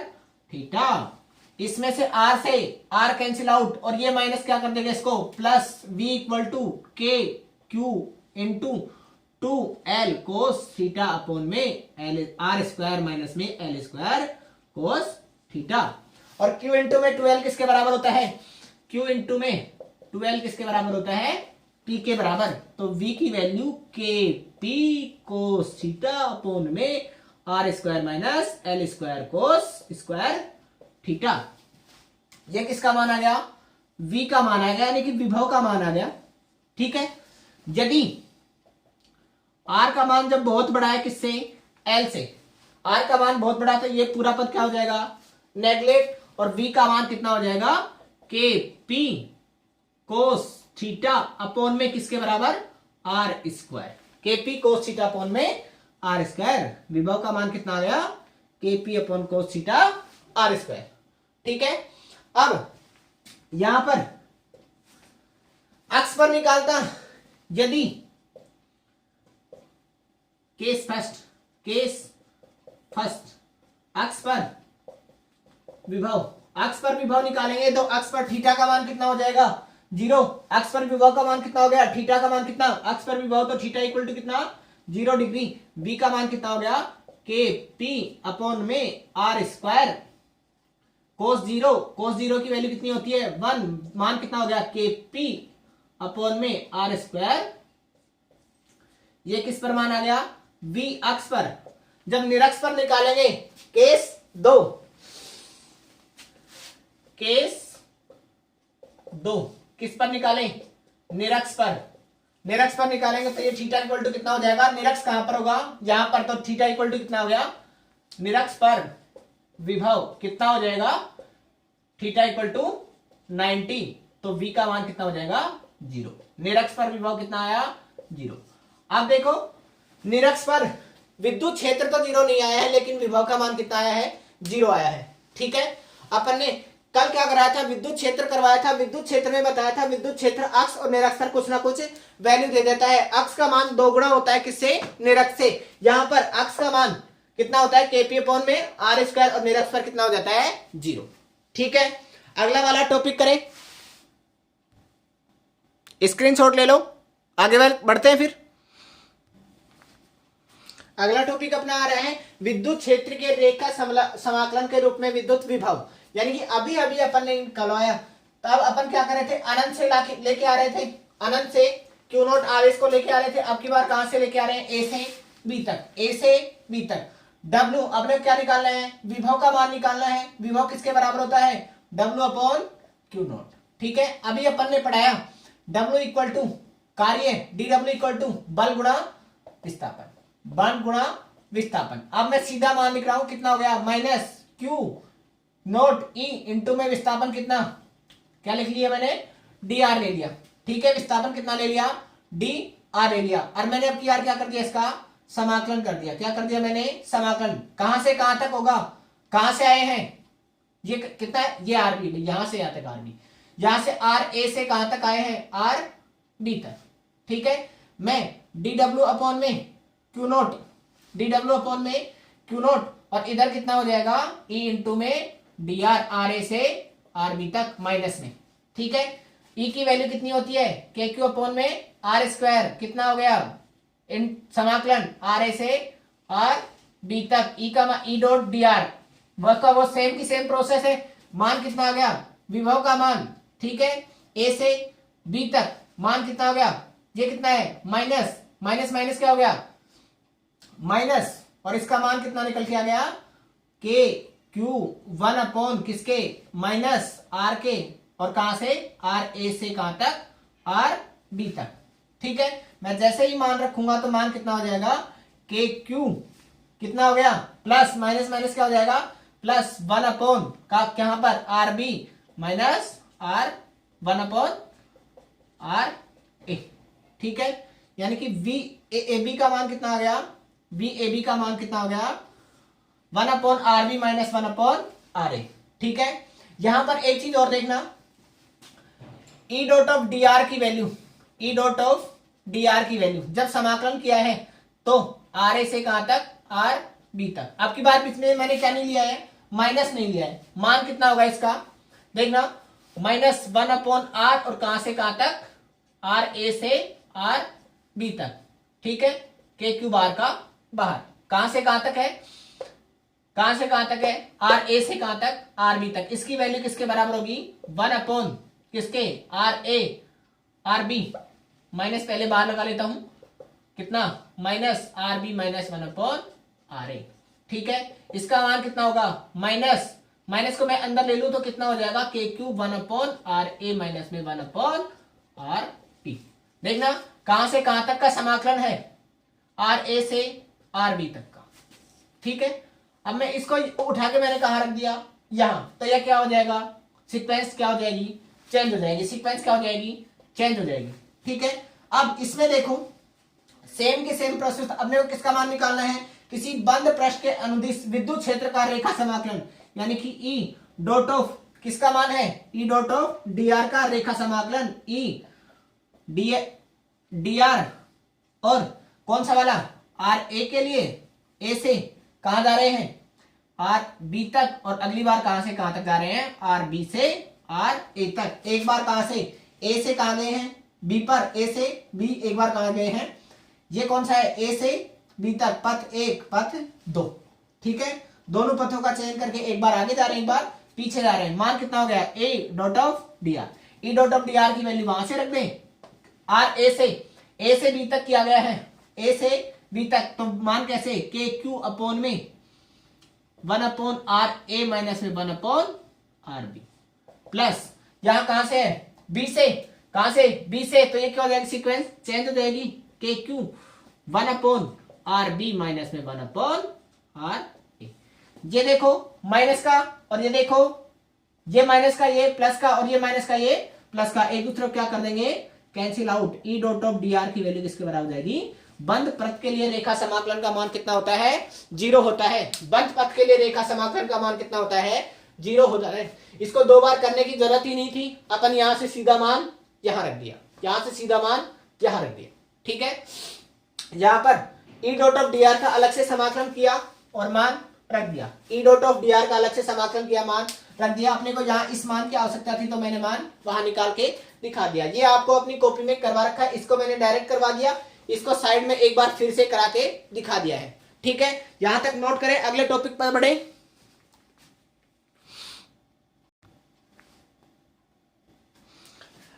theta. इसमें से R से R कैंसिल आउट, और ये माइनस क्या कर देगा इसको, plus V equal to K Q into 2L cos theta upon में L R स्क्वायर माइनस में L स्क्वायर कोस थीटा। और Q इंटू में 2L किसके बराबर होता है, Q इंटू में 2L किसके बराबर होता है, P के बराबर। तो V की value KP cos theta upon में R square minus L square cos square theta. ये किसका मान आ गया, V का मान आ गया, यानी कि विभव का मान आ गया। ठीक है, यदि R का मान जब बहुत बड़ा है किससे, L से, R का मान बहुत बड़ा तो ये पूरा पद क्या हो जाएगा नेगलेक्ट, और V का मान कितना हो जाएगा KP कोस थीटा अपॉन में किसके बराबर R square, KP cos theta upon में R स्क्वायर। विभव का मान कितना आ गया KP upon cos theta R square. ठीक है, अब यहां पर अक्ष पर निकालता, यदि केस फर्स्ट अक्ष पर विभव निकालेंगे तो अक्ष पर थीटा का मान कितना हो जाएगा 0, अक्ष पर विभव का मान कितना हो गया, थीटा का मान कितना, अक्ष पर विभव तो थीटा इक्वल टू कितना 0 डिग्री, बी का मान कितना हो गया KP अपॉन में R स्क्वायर कोस 0 की वैल्यू कितनी होती है 1, मान कितना हो गया KP अपॉन में R स्क्वायर। ये किस पर मान आ गया, V अक्ष पर। जब निरक्ष पर निकालेंगे केस 2 किस पर निकालें, निरक्ष पर निकालेंगे तो ये थीटा इक्वल टू कितना हो जाएगा, निरक्ष कहां पर होगा, यहां पर, तो थीटा इक्वल टू कितना हो गया, निरक्ष पर विभव कितना हो जाएगा थीटा इक्वल टू 90, तो V का मान कितना हो जाएगा 0। निरक्ष पर विभव कितना आया 0। अब देखो निरक्ष पर विद्युत क्षेत्र तो 0 नहीं आया है, लेकिन विभव का मान कितना आया है 0 आया है। ठीक है, अपन ने कल क्या कराया था, विद्युत क्षेत्र करवाया था। विद्युत क्षेत्र में बताया था विद्युत क्षेत्र अक्ष और निरक्ष पर कुछ ना कुछ वैल्यू दे देता है। अक्ष का मान 2 गुना होता है किससे, निरक्ष से। यहां पर अक्ष का मान कितना होता है KP अपॉन में R स्क्वायर, और निरक्ष पर कितना हो जाता है 0। ठीक है, अगला वाला टॉपिक करें, स्क्रीनशॉट ले लो, आगे बढ़ते हैं। फिर अगला टॉपिक अपना आ रहा है विद्युत क्षेत्र के रेखा समाकलन के रूप में विद्युत विभव। यानी कि अभी अभी अपन ने निकलवाया, तब अपन क्या कर रहे थे, अनंत से लेके आ रहे थे, अनंत से Q नॉट RS को लेके आ रहे थे। अब की बार कहां से लेके आ रहे हैं, A से B तक। W अपने क्या निकालना है, विभव का मान निकालना है। विभव किसके बराबर होता है, W अपॉन Q नॉट। ठीक है, अभी अपन ने पढ़ाया W इक्वल टू कार्य, DW इक्वल टू बल गुणा विस्थापन। अब मैं सीधा मान लिख रहा हूं, कितना हो गया minus Q note E into में विस्थापन कितना, क्या लिख लिया मैंने dr ले लिया। ठीक है, विस्थापन कितना ले लिया dr ले लिया, और मैंने अब क्या कर दिया, इसका समाकलन कर दिया। क्या कर दिया मैंने, समाकलन। कहां से कहां तक होगा, कहां से आए हैं, ये कितना है, ये RB, यहां से यहां तक RB, यहां से RA से कहां तक आए हैं, RB तक। ठीक है, मैं dw अपॉन में Q नोट, और इधर कितना हो जाएगा E इंटू में dr, RA से RB तक माइनस में। ठीक है, E की वैल्यू कितनी होती है KQ अपॉन में R स्क्वायर, कितना हो गया इन समाकलन RA से RB तक, E का E डॉट dr वो सेम की सेम प्रोसेस है। मान कितना आ गया, विभव का मान, ठीक है, ए से बी तक मान कितना हो गया, ये कितना है माइनस, माइनस माइनस क्या हो गया माइनस, और इसका मान कितना निकल के आ गया के क्यू 1 अपॉन किसके माइनस आर के, और कहां से आर ए से कहां तक आर बी तक। ठीक है, मैं जैसे ही मान रखूंगा तो मान कितना हो जाएगा के क्यू कितना हो गया प्लस माइनस माइनस क्या हो जाएगा प्लस 1 अपॉन का यहां पर R B minus R 1 upon R A. ठीक है, यानी कि वी ए बी का मान कितना आ गया, वी ए बी का मान कितना हो गया 1 upon R B minus 1 upon R A. ठीक है, यहां पर एक चीज और देखना, E dot of D R की value, E dot of D R की वैल्यू जब समाकलन किया है तो आर ए से कहां तक आर बी तक। आपकी बात इसमें मैंने क्या नहीं लिया है, माइनस नहीं लिया है। मान कितना होगा इसका देखना, माइनस 1 अपॉन आर और कहां से कहां तक आर ए से आर बी तक। ठीक है, के क्यू बार का बाहर, कहां से कहां तक है, कहां से कहां तक है आर ए से कहां तक आर बी तक। इसकी वैल्यू किसके बराबर होगी 1 अपॉन किसके R A R B minus, पहले बाहर लगा लेता हूं कितना minus R B minus 1 upon R A. ठीक है, इसका मान कितना होगा माइनस, माइनस को मैं अंदर ले लूं तो कितना हो जाएगा K Q 1 upon R A minus में 1 अपॉन आर बी। देखना कहां से कहां तक का समाकलन है, आर ए से आर बी तक का। ठीक है, अब मैं इसको उठा के मैंने कहा रख दिया यहां, तो यह क्या हो जाएगा सीक्वेंस क्या हो जाएगी चेंज हो जाएगी, सीक्वेंस क्या हो जाएगी चेंज हो जाएगी। ठीक है, अब इसमें देखो सेम के सेम प्रोसेस, अपने को किसका मान निकालना है, किसी बंद पृष्ठ के अनुदिश विद्युत क्षेत्र का रेखा समाकलन, यानी कि ई डॉट ऑफ किसका मान है ई डॉट ऑफ डी आर का रेखा समाकलन, ई डी आर और कौन सा वाला आर ए के लिए ए से कहां जा रहे हैं आर बी तक, और अगली बार कहां से कहां तक जा रहे हैं आर बी से आर ए तक। एक बार कहां से ए से कहां गए हैं बी पर, ए से बी एक बार कहां गए हैं, ये कौन सा है ए से बी तक पथ 1 पथ 2। ठीक है, दोनों पथों का चयन करके एक बार आगे जा रहे हैं एक बार पीछे जा रहे हैं। मान कितना हो गया ए dot of D are, E dot of D R की वैल्यू वहां से रख दें, आर ए से बी तक किया गया है, ए से बी तक, तो मान कैसे के क्यू अपॉन में 1 अपॉन आर ए माइनस में 1 अपॉन आर बी प्लस यहां कहां से है बी से, कहां से बी से, तो ये क्या हो जाएगी सीक्वेंस चेंज हो जाएगी K Q 1 upon R B minus में 1 अपॉन आर ए। ये देखो माइनस का और ये देखो ये माइनस का ये प्लस का और ये माइनस का ये प्लस का, एक दूसरे को क्या कर देंगे cancel out. E dot of D R की वैल्यू किसके बराबर हो जाएगी, बंद पथ के लिए रेखा समाकलन का मान कितना होता है 0 होता है। बंद पथ के लिए रेखा समाकलन का मान कितना होता है 0 होता है। इसको 2 बार करने की जरूरत ही नहीं थी, अपन यहां से सीधा मान यहां रख दिया, यहां से सीधा मान यहां रख दिया। ठीक है, यहां पर ई डॉट ऑफ डी आर का अलग से समाकलन किया और मान रख दिया, ई डॉट ऑफ डी आर का अलग से समाकलन किया मान रख दिया। अपने को जहां इस मान की आवश्यकता थी तो मैंने मान वहां निकाल के दिखा दिया। ये आपको अपनी कॉपी में करवा रखा है, इसको मैंने डायरेक्ट करवा दिया, इसको साइड में एक बार फिर से करा के दिखा दिया है। ठीक है, यहां तक नोट करें, अगले टॉपिक पर बढ़े।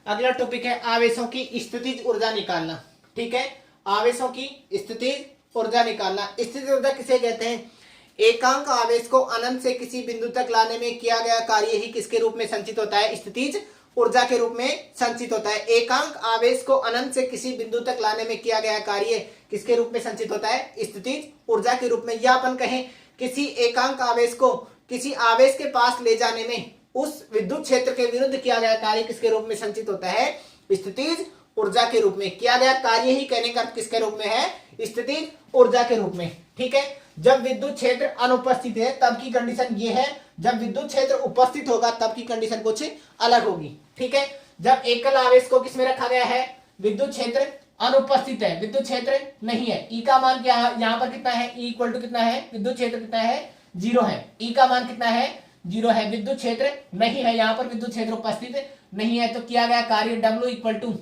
अगला टॉपिक है आवेशों की स्थितिज ऊर्जा निकालना। ठीक है, आवेशों की स्थितिज ऊर्जा निकालना। स्थितिज ऊर्जा किसे कहते हैं, एकांक आवेश को अनंत से किसी बिंदु तक लाने में किया गया कार्य ही किसके रूप में संचित होता है, स्थितिज ऊर्जा के रूप में संचित होता है। एकांक आवेश को अनंत से किसी बिंदु तक लाने में किया गया कार्य किसके रूप में संचित होता है, स्थितिज ऊर्जा के रूप में। या अपन कहें किसी एकांक आवेश को किसी आवेश के पास ले जाने में उस विद्युत क्षेत्र के विरुद्ध किया गया कार्य किसके रूप में संचित होता है, स्थितिज ऊर्जा के रूप में। किया गया कार्य ही कहने का किसके रूप में है, स्थितिज ऊर्जा के रूप में। ठीक है, जब विद्युत क्षेत्र अनुपस्थित है तब की कंडीशन ये है, जब विद्युत क्षेत्र उपस्थित होगा तब की कंडीशन कुछ अलग होगी। ठीक है, जब एकल आवेश को किसमें रखा गया है, विद्युत क्षेत्र अनुपस्थित है, विद्युत क्षेत्र नहीं है, ई का मान क्या यहाँ पर कितना है, ई इक्वल टू कितना है, विद्युत क्षेत्र कितना है 0 है, ई का मान कितना है 0 है, विद्युत क्षेत्र नहीं है, यहाँ पर विद्युत क्षेत्र उपस्थित नहीं है, तो किया गया कार्य W इक्वल टू,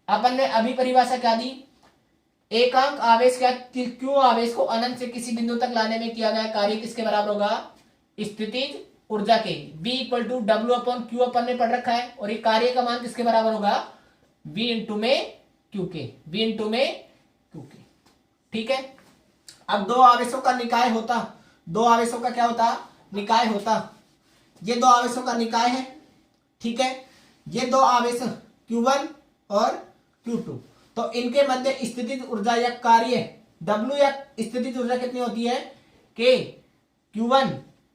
अपन ने अभी परिभाषा क्या दी, एकांक आवेश क्या क्यों आवेश को अनंत से किसी बिंदु तक लाने में किया गया कार्य किसके बराबर होगा, स्थितिज ऊर्जा के V equal to W upon Q अपन में पढ़ रखा है, और ये कार्य का मान किसके बराबर होगा, V इंटू में क्यू के, V इंटू में क्यू के। ठीक है, अब दो आवेशों का निकाय होता, दो आवेशों का क्या होता, निकाय होता। ये दो आवेशों का निकाय है। ठीक है, ये दो आवेश Q1 और Q2, तो इनके मध्य स्थितिज ऊर्जा या कार्य W या स्थितिज ऊर्जा कितनी होती है, K Q1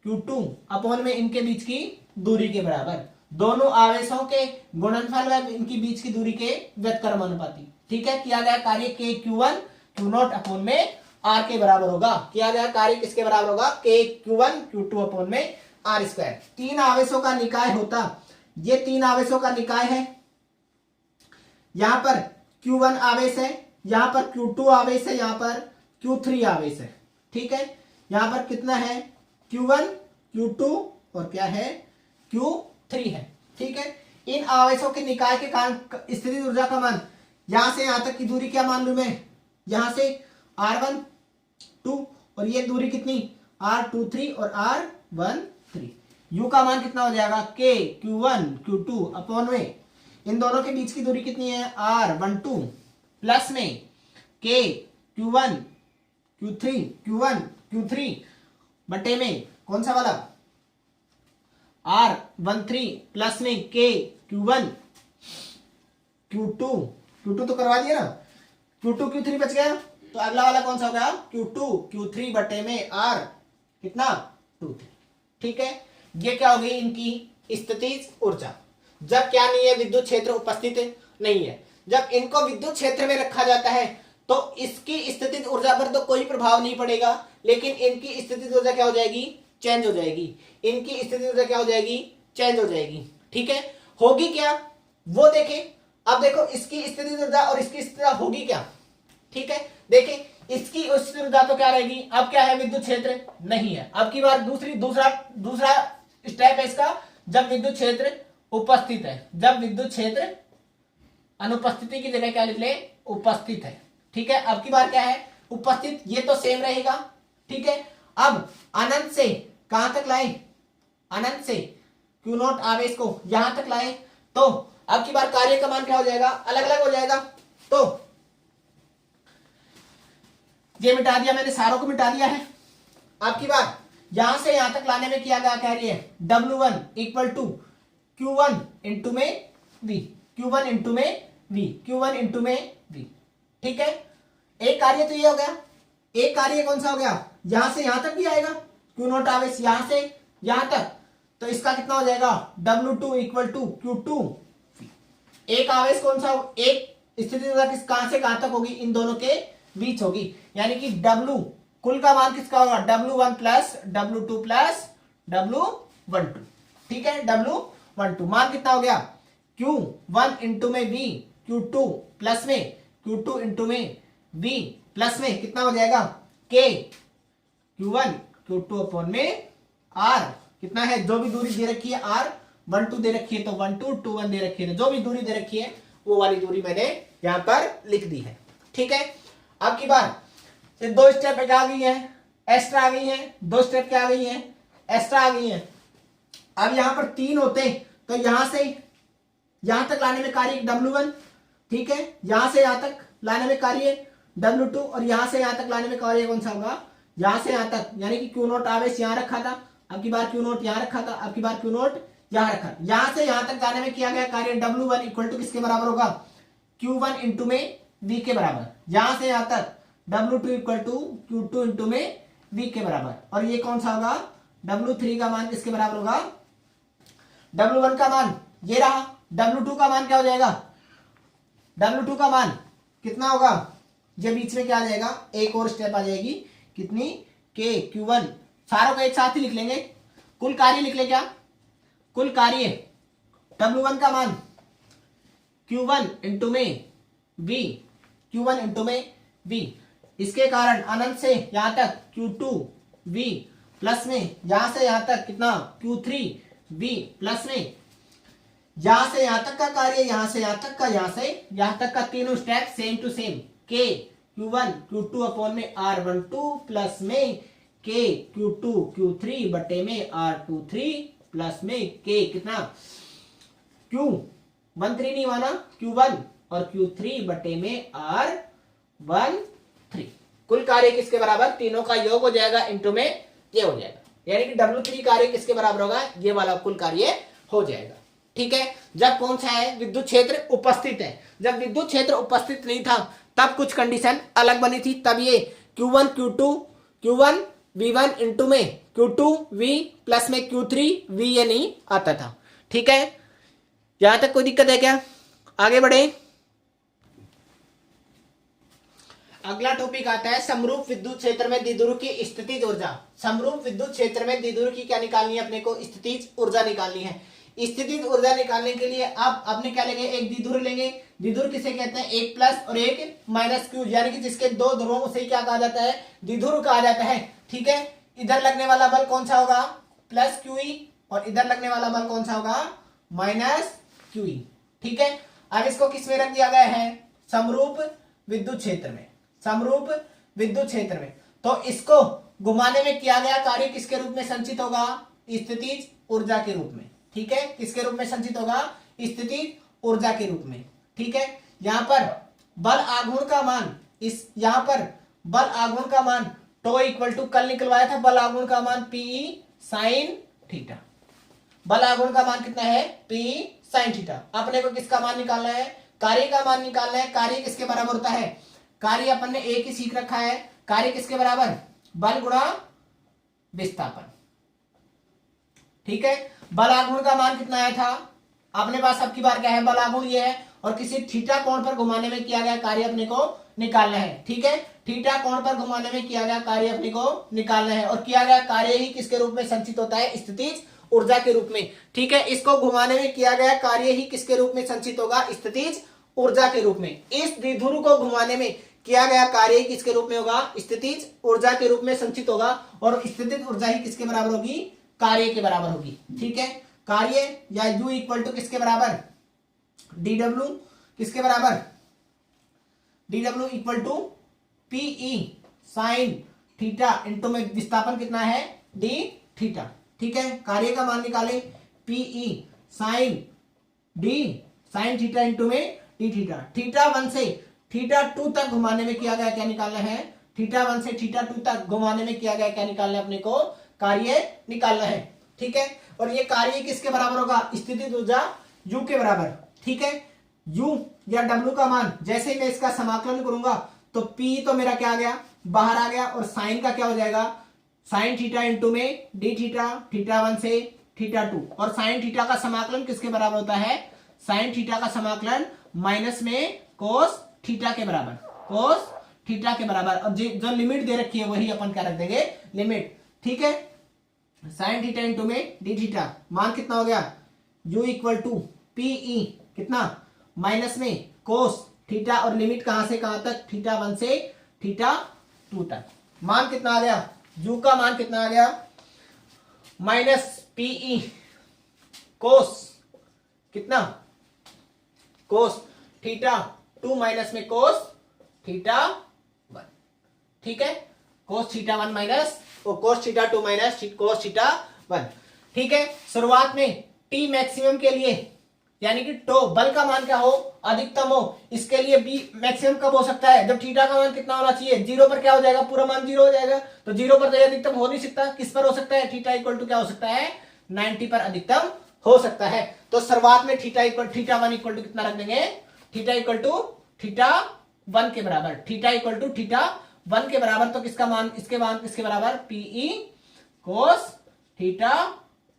Q2 अपॉन में इनके बीच की दूरी के बराबर। दोनों आवेशों के गुणनफल व इनकी बीच की दूरी के व्युत्क्रमानुपाती। ठीक है, किया गया कार्य K Q1 Q0 अपॉन में R के बराबर होगा। किया गया कार्य किसके बराबर होगा, K Q1 Q2 अपॉन में R स्क्वायर। तीन आवेशों का निकाय होता, ये तीन आवेशों का निकाय है। यहां पर Q1 आवेश है, यहां पर Q2 आवेश है, यहां पर Q3 आवेश है। ठीक है, यहां पर कितना है, Q1 Q2 और क्या है, Q3 है। ठीक है, इन आवेशों के निकाय के कारण स्थितिज ऊर्जा का मान, यहां से यहां तक की दूरी क्या मान लू मैं, यहां से R1 2 और ये दूरी कितनी R23 और R13, U का मान कितना हो जाएगा, K Q1 Q2 अपॉन में इन दोनों के बीच की दूरी कितनी है, R12 प्लस में K Q1 Q3 बटे में कौन सा वाला, R13 प्लस में K Q1 Q2 तो करवा दिया ना, Q2 Q3 बच गया, तो अगला वाला कौन सा हो गया, Q2 Q3 बटे में R कितना 2। ठीक है, ये क्या हो गई इनकी स्थितिज ऊर्जा। जब क्या नहीं है, विद्युत क्षेत्र उपस्थित नहीं है, जब इनको विद्युत क्षेत्र में रखा जाता है तो इसकी स्थितिज ऊर्जा पर तो कोई प्रभाव नहीं पड़ेगा, लेकिन इनकी स्थितिज ऊर्जा क्या हो जाएगी, चेंज हो जाएगी। इनकी स्थितिज ऊर्जा क्या हो जाएगी, चेंज हो जाएगी। ठीक है, होगी क्या वो देखें। अब देखो इसकी स्थितिज ऊर्जा और इसकी स्थिति होगी क्या। ठीक है, देखें इसकी स्थितिज ऊर्जा तो क्या रहेगी, अब क्या है, विद्युत क्षेत्र नहीं है। अब की बार दूसरा स्टेप है इसका, जब विद्युत क्षेत्र उपस्थित है, जब विद्युत क्षेत्र अनुपस्थिति की जगह क्या लिख ले, उपस्थित है। ठीक है, अब की बार क्या है, उपस्थित, ये तो सेम रहेगा। ठीक है, अब अनंत से कहां तक लाए, अनंत से Q0 आवेश को यहां तक लाए, तो अब की बार कार्य का मान क्या हो जाएगा, अलग अलग हो जाएगा। तो ये मिटा दिया मैंने, सारों को मिटा दिया है। अब की बार यहां से यहां तक लाने में किया गया कार्य है W1 equal to Q1 into में V, Q1 इंटू में V, Q1 इंटू में V। ठीक है, एक कार्य तो ये हो गया, एक कार्य कौन सा हो गया, यहां से यहां तक भी आएगा, Q0 आवेश यहां से यहां तक, तो इसका कितना हो जाएगा, W2 इक्वल टू Q2। एक आवेश कौन सा, एक स्थिति किस कहां से कहां तक होगी, इन दोनों के बीच होगी, यानी कि W कुल का मान किसका होगा, W1 plus W2 plus W12। ठीक है, W12 मान कितना हो गया, Q1 इंटू में V, Q2 प्लस में Q2 इंटू में V प्लस में कितना हो जाएगा, K Q1 Q2 अपॉन में R कितना है, जो भी दूरी दे रखी है R12 दे रखी है, तो 12 21 दे रखी है, जो भी दूरी दे रखी है वो वाली दूरी मैंने यहां पर लिख दी है। ठीक है, अब की बार दो स्टेप आ गई है, एक्स्ट्रा आ गई है, दो स्टेप क्या आ गई है, एक्स्ट्रा आ गई है। अब यहां पर तीन होते तो यहां से यहां तक लाने में कार्य W1, ठीक है, यहां से यहां तक लाने में कार्य W2 और यहां से यहां तक लाने में कार्य कौन सा होगा, यहां से यहां तक, यानी कि Q0 आवेश यहां रखा था, अब की बार Q0 यहां रखा था, अब की बार Q0 यहां रखा, यहां से यहां तक जाने में किया गया कार्य W1 इक्वल टू किसके बराबर होगा, Q1 इंटू में V के बराबर। यहां से यहां तक W2 equal to Q2 into में V के बराबर, और ये कौन सा होगा, W3 का मान किसके बराबर होगा, W1 का मान ये रहा, W2 का मान क्या हो जाएगा, W2 का मान कितना होगा, ये बीच में क्या आ जाएगा, एक और स्टेप आ जाएगी, कितनी, K Q1, सारों को एक साथ ही लिख लेंगे, कुल कार्य लिख ले, क्या कुल कार्य W1 का मान Q1 इंटू में V, Q1 इंटू में V, इसके कारण अनंत से यहां तक Q2 V प्लस में यहां से यहां तक कितना Q3 V प्लस में यहां से यहां तक का कार्य, यहां से यहां तक का, यहां से यहां तक का, तीनों step same to same, K Q1 Q2 upon में R12 प्लस में के Q2 बटे में R23 प्लस में के कितना Q13 नहीं माना Q1 और Q3 बटे में R13। कुल कार्य किसके बराबर, तीनों का योग हो जाएगा इंटू में ये हो जाएगा, यानी कि W3 कार्य किसके बराबर होगा, ये वाला कुल कार्य हो जाएगा। ठीक है, जब कौन सा है, विद्युत क्षेत्र उपस्थित है। जब विद्युत क्षेत्र उपस्थित नहीं था तब कुछ कंडीशन अलग बनी थी, तब ये Q1 V1 इंटू में Q2V प्लस में Q3V ये नहीं आता था। ठीक है, यहां तक कोई दिक्कत है क्या, आगे बढ़े। अगला टॉपिक आता है समरूप विद्युत क्षेत्र में द्विध्रुव की स्थितिज ऊर्जा। समरूप विद्युत क्षेत्र में द्विध्रुव की क्या निकालनी है, अपने को स्थितिज ऊर्जा निकालनी है। स्थितिज ऊर्जा निकालने के लिए आप अपने क्या लेंगे, एक द्विध्रुव लेंगे। द्विध्रुव किसे कहते हैं, एक प्लस और एक माइनस क्यू, यानी कि जिसके दो ध्रुवों से क्या कहा जाता है, द्विध्रुव कहा जाता है। ठीक है, इधर लगने वाला बल कौन सा होगा, प्लस QE, और इधर लगने वाला बल कौन सा होगा, माइनस QE। ठीक है, अब इसको किस में रख दिया गया है, समरूप विद्युत क्षेत्र में। समरूप विद्युत क्षेत्र में तो इसको घुमाने में किया गया कार्य किसके रूप में संचित होगा, स्थितिज ऊर्जा के रूप में। ठीक है, किसके रूप में संचित होगा, स्थितिज ऊर्जा के रूप में। ठीक है, यहां पर बल आघूर्ण का मान, इस यहां पर बल आघूर्ण का मान टो इक्वल टू, कल निकलवाया था बल आघूर्ण का मान PE साइन थीटा। बल आघूर्ण का मान कितना है, PE साइन थीटा। अपने को किसका मान निकालना है, कार्य का मान निकालना है। कार्य किसके बराबर होता है, कार्य अपन ने एक ही सीख रखा है, कार्य किसके बराबर, बल गुणा विस्थापन। ठीक है, बल आघूर्ण का मान कितना आया था अपने पास, अब की बार क्या है, बल आघूर्ण ये है, और किसी थीटा कोण पर घुमाने में किया गया कार्य अपने को निकालना है। ठीक है, थीटा कोण पर घुमाने में किया गया कार्य अपने को निकालना है, और किया गया कार्य ही किसके रूप में संचित होता है, स्थितिज ऊर्जा के रूप में। ठीक है, इसको घुमाने में किया गया कार्य ही किसके रूप में संचित होगा, स्थितिज ऊर्जा के रूप में। इस द्विध्रुव को घुमाने में किया गया कार्य किसके रूप में होगा, स्थितिज ऊर्जा के रूप में संचित होगा, और स्थितिज ऊर्जा ही किसके बराबर होगी, कार्य के बराबर होगी। ठीक है, कार्य या U इक्वल टू किसके बराबर, DW किसके बराबर, DW equal to PE sine theta into में विस्थापन कितना है, D थीटा। ठीक है, कार्य का मान निकाले, PE sine D sine theta into में D थीटा। थीटा 1 से थीटा 2 तक घुमाने में किया गया क्या निकालना है, थीटा 1 से थीटा 2 तक घुमाने में किया गया क्या निकालना है, अपने को कार्य निकालना है। ठीक है, और ये कार्य किसके बराबर होगा, स्थितिज ऊर्जा U के बराबर। ठीक है, U या W का मान जैसे ही मैं इसका समाकलन करूंगा तो P तो मेरा क्या आ गया, बाहर आ गया, और साइन का क्या हो जाएगा, साइन थीटा इंटू में D थीटा, थीटा 1 से थीटा 2, और साइन थीटा का समाकलन किसके बराबर होता है, साइन थीटा का समाकलन माइनस में कोस थीटा के बराबर, कोस थीटा के बराबर। और जो लिमिट दे रखी है वही अपन क्या रख देंगे, लिमिट। ठीक है, साइन थीटा इंटू में डी थीटा, मान कितना हो गया, U इक्वल टू PE कितना, माइनस में कोस थीटा, और लिमिट कहां से कहां तक, थीटा 1 से थीटा 2 तक। मान कितना आ गया, U का मान कितना आ गया, माइनस PE कोस कितना, कोस थीटा 2 माइनस में कोस थीटा 1। ठीक है, cos theta 1 minus cos theta 2 minus cos theta 1। ठीक है, शुरुआत में T मैक्सिमम के लिए, यानी कि टो बल का मान क्या हो, अधिकतम हो, इसके लिए B मैक्सिमम कब हो सकता है, जब थीटा का मान कितना होना चाहिए, 0 पर क्या हो जाएगा, पूरा मान 0 हो जाएगा, तो 0 पर तो अधिकतम हो नहीं सकता, किस पर हो सकता है, थीटा इक्वल टू क्या हो सकता है, 90 पर अधिकतम हो सकता है। तो शुरुआत में थीटा 1 इक्वल टू कितना रख देंगे, थीटा इक्वल टू थीटा 1 के बराबर, थीटा इक्वल टू थीटा 1 के बराबर। तो किसका मान, इसके मान किसके बराबर, PE कोस थीटा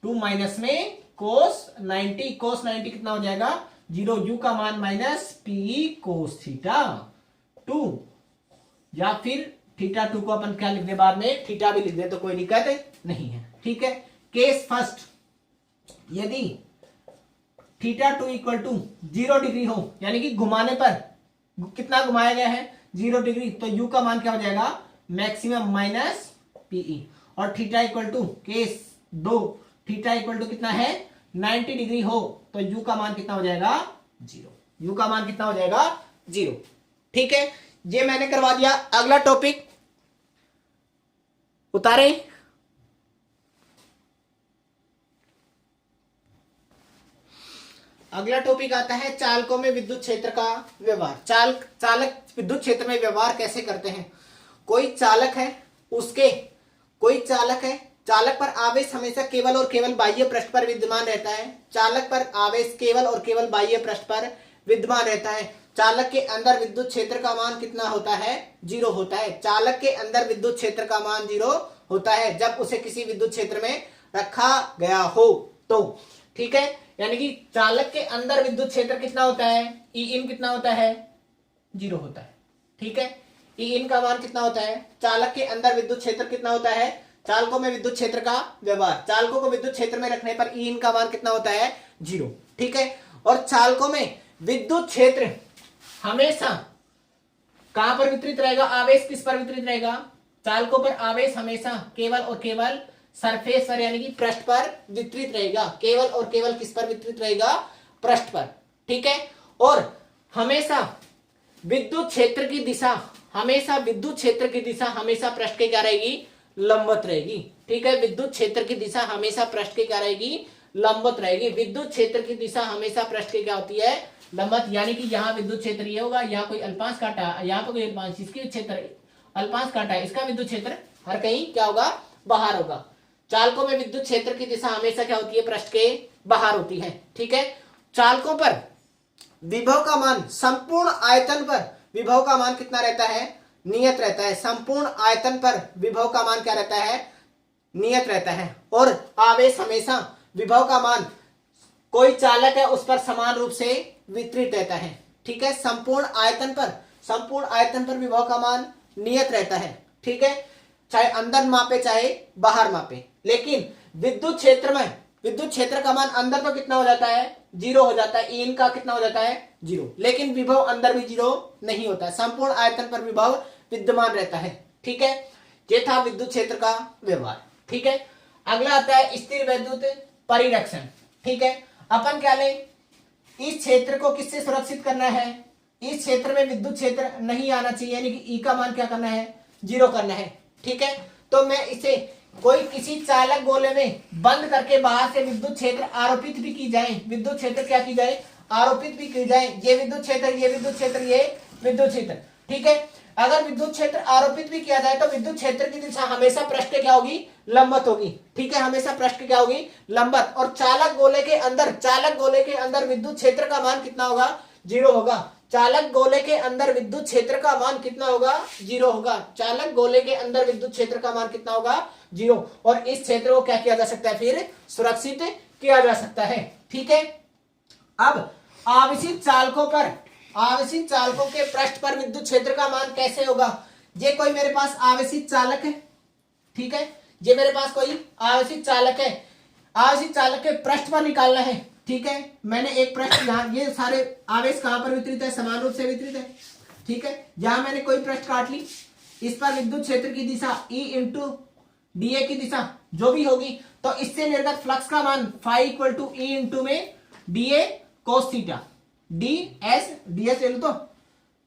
2 माइनस में कोस 90, कोस 90 कितना हो जाएगा 0, U का मान माइनस PE कोस थीटा 2, या फिर थीटा 2 को अपन क्या लिख दे, बाद में थीटा भी लिख दे तो कोई दिक्कत नहीं है। ठीक है, केस फर्स्ट, यदि थीटा 2 इक्वल टू 0 डिग्री हो, यानी कि घुमाने पर कितना घुमाया गया है, 0 डिग्री, तो U का मान क्या हो जाएगा, मैक्सिमम माइनस PE, और theta equal to case 2, theta equal to कितना है 90 डिग्री हो, तो U का मान कितना हो जाएगा 0, U का मान कितना हो जाएगा 0। ठीक है, ये मैंने करवा दिया। अगला टॉपिक, उतारे। अगला टॉपिक आता है चालकों में विद्युत क्षेत्र का व्यवहार। चालक विद्युत क्षेत्र में व्यवहार कैसे करते हैं। कोई चालक है, चालक पर आवेश हमेशा केवल और केवल बाह्य पृष्ठ पर विद्यमान रहता है। चालक पर आवेश केवल और केवल बाह्य पृष्ठ पर विद्यमान रहता है। चालक के अंदर विद्युत क्षेत्र का मान कितना होता है, 0 होता है। चालक के अंदर विद्युत क्षेत्र का मान 0 होता है जब उसे किसी विद्युत क्षेत्र में रखा गया हो तो। ठीक है, यानी कि चालक के अंदर विद्युत क्षेत्र कितना होता है, ई इन कितना होता है, 0 होता है। ठीक है, ई इन का मान कितना होता है, चालक के अंदर विद्युत क्षेत्र कितना होता है। चालकों में विद्युत क्षेत्र का व्यवहार, चालकों को विद्युत क्षेत्र में रखने पर ई इन का मान कितना होता है, 0। ठीक है, और चालकों में विद्युत क्षेत्र हमेशा कहां पर वितरित रहेगा, आवेश किस पर वितरित रहेगा। चालकों पर आवेश हमेशा केवल और केवल सरफेस पर यानी कि पृष्ठ पर वितरित रहेगा। केवल और केवल किस पर वितरित रहेगा, पृष्ठ पर। ठीक है, और हमेशा विद्युत क्षेत्र की दिशा हमेशा पृष्ठ के क्या रहेगी, लंबवत रहेगी। ठीक है, विद्युत क्षेत्र की दिशा हमेशा पृष्ठ के क्या रहेगी, लंबवत रहेगी। विद्युत क्षेत्र की दिशा हमेशा पृष्ठ के क्या होती है, लंबवत। यानी कि यहाँ विद्युत क्षेत्र ये होगा, यहाँ कोई अल्पांश काटा, यहाँ पर कोई अल्पांश, इसके क्षेत्र अल्पांश काटा है, इसका विद्युत क्षेत्र हर कहीं क्या होगा, बाहर होगा। चालकों में विद्युत क्षेत्र की दिशा हमेशा क्या होती है, पृष्ठ के बाहर होती है। ठीक है, चालकों पर विभव का मान संपूर्ण आयतन पर विभव का मान कितना रहता है, नियत रहता है। संपूर्ण आयतन पर विभव का मान क्या रहता है, नियत रहता है। और आवेश हमेशा विभव का मान कोई चालक है उस पर समान रूप से वितरित रहता है। ठीक है, संपूर्ण आयतन पर विभव का मान नियत रहता है। ठीक है, चाहे अंदर मापे चाहे बाहर मापे। लेकिन विद्युत क्षेत्र का मान अंदर तो कितना हो जाता है, 0 हो जाता है। इन का कितना हो जाता है, 0। लेकिन विभव अंदर भी 0 नहीं होता है, संपूर्ण आयतन पर विभव विद्यमान रहता है। ठीक है, ये था विद्युत क्षेत्र का व्यवहार। ठीक है, अगला आता है स्थिर विद्युत परिरक्षण। ठीक है, अपन क्या लें, इस क्षेत्र को किससे सुरक्षित करना है, इस क्षेत्र में विद्युत क्षेत्र नहीं आना चाहिए, यानी कि ई का मान क्या करना है, 0 करना है। ठीक है, तो मैं इसे कोई किसी चालक गोले में बंद करके बाहर से विद्युत क्षेत्र आरोपित भी की जाए, विद्युत क्षेत्र क्या की जाए, आरोपित भी की जाए। ये विद्युत क्षेत्र, ये विद्युत क्षेत्र, ये विद्युत क्षेत्र। ठीक है, अगर विद्युत क्षेत्र आरोपित भी किया जाए तो विद्युत क्षेत्र की दिशा हमेशा पृष्ठ के क्या होगी, लंबवत होगी। ठीक है, हमेशा पृष्ठ के क्या होगी, लंबवत। और चालक गोले के अंदर विद्युत क्षेत्र का मान कितना होगा, 0 होगा। चालक गोले के अंदर विद्युत क्षेत्र का मान कितना होगा, 0 होगा। चालक गोले के अंदर विद्युत क्षेत्र का मान कितना होगा, 0। और इस क्षेत्र को क्या किया जा सकता है, फिर सुरक्षित किया जा सकता है। ठीक है, अब आवेशित चालकों के पृष्ठ पर विद्युत क्षेत्र का मान कैसे होगा। ये कोई मेरे पास आवेशित चालक है। ठीक है, ये मेरे पास कोई आवेशित चालक है, आवेशित चालक के पृष्ठ पर निकालना है। ठीक है, मैंने एक पृष्ठ यहाँ, ये सारे आवेश कहां पर वितरित है, समान रूप से वितरित है। ठीक है, यहां मैंने कोई पृष्ठ काट ली, इस पर विद्युत क्षेत्र की दिशा E इंटू डीए की दिशा जो भी होगी, तो इससे निर्गत फ्लक्स का मान phi equal to E into में डीए कोस थीटा। डीएस ले लो, तो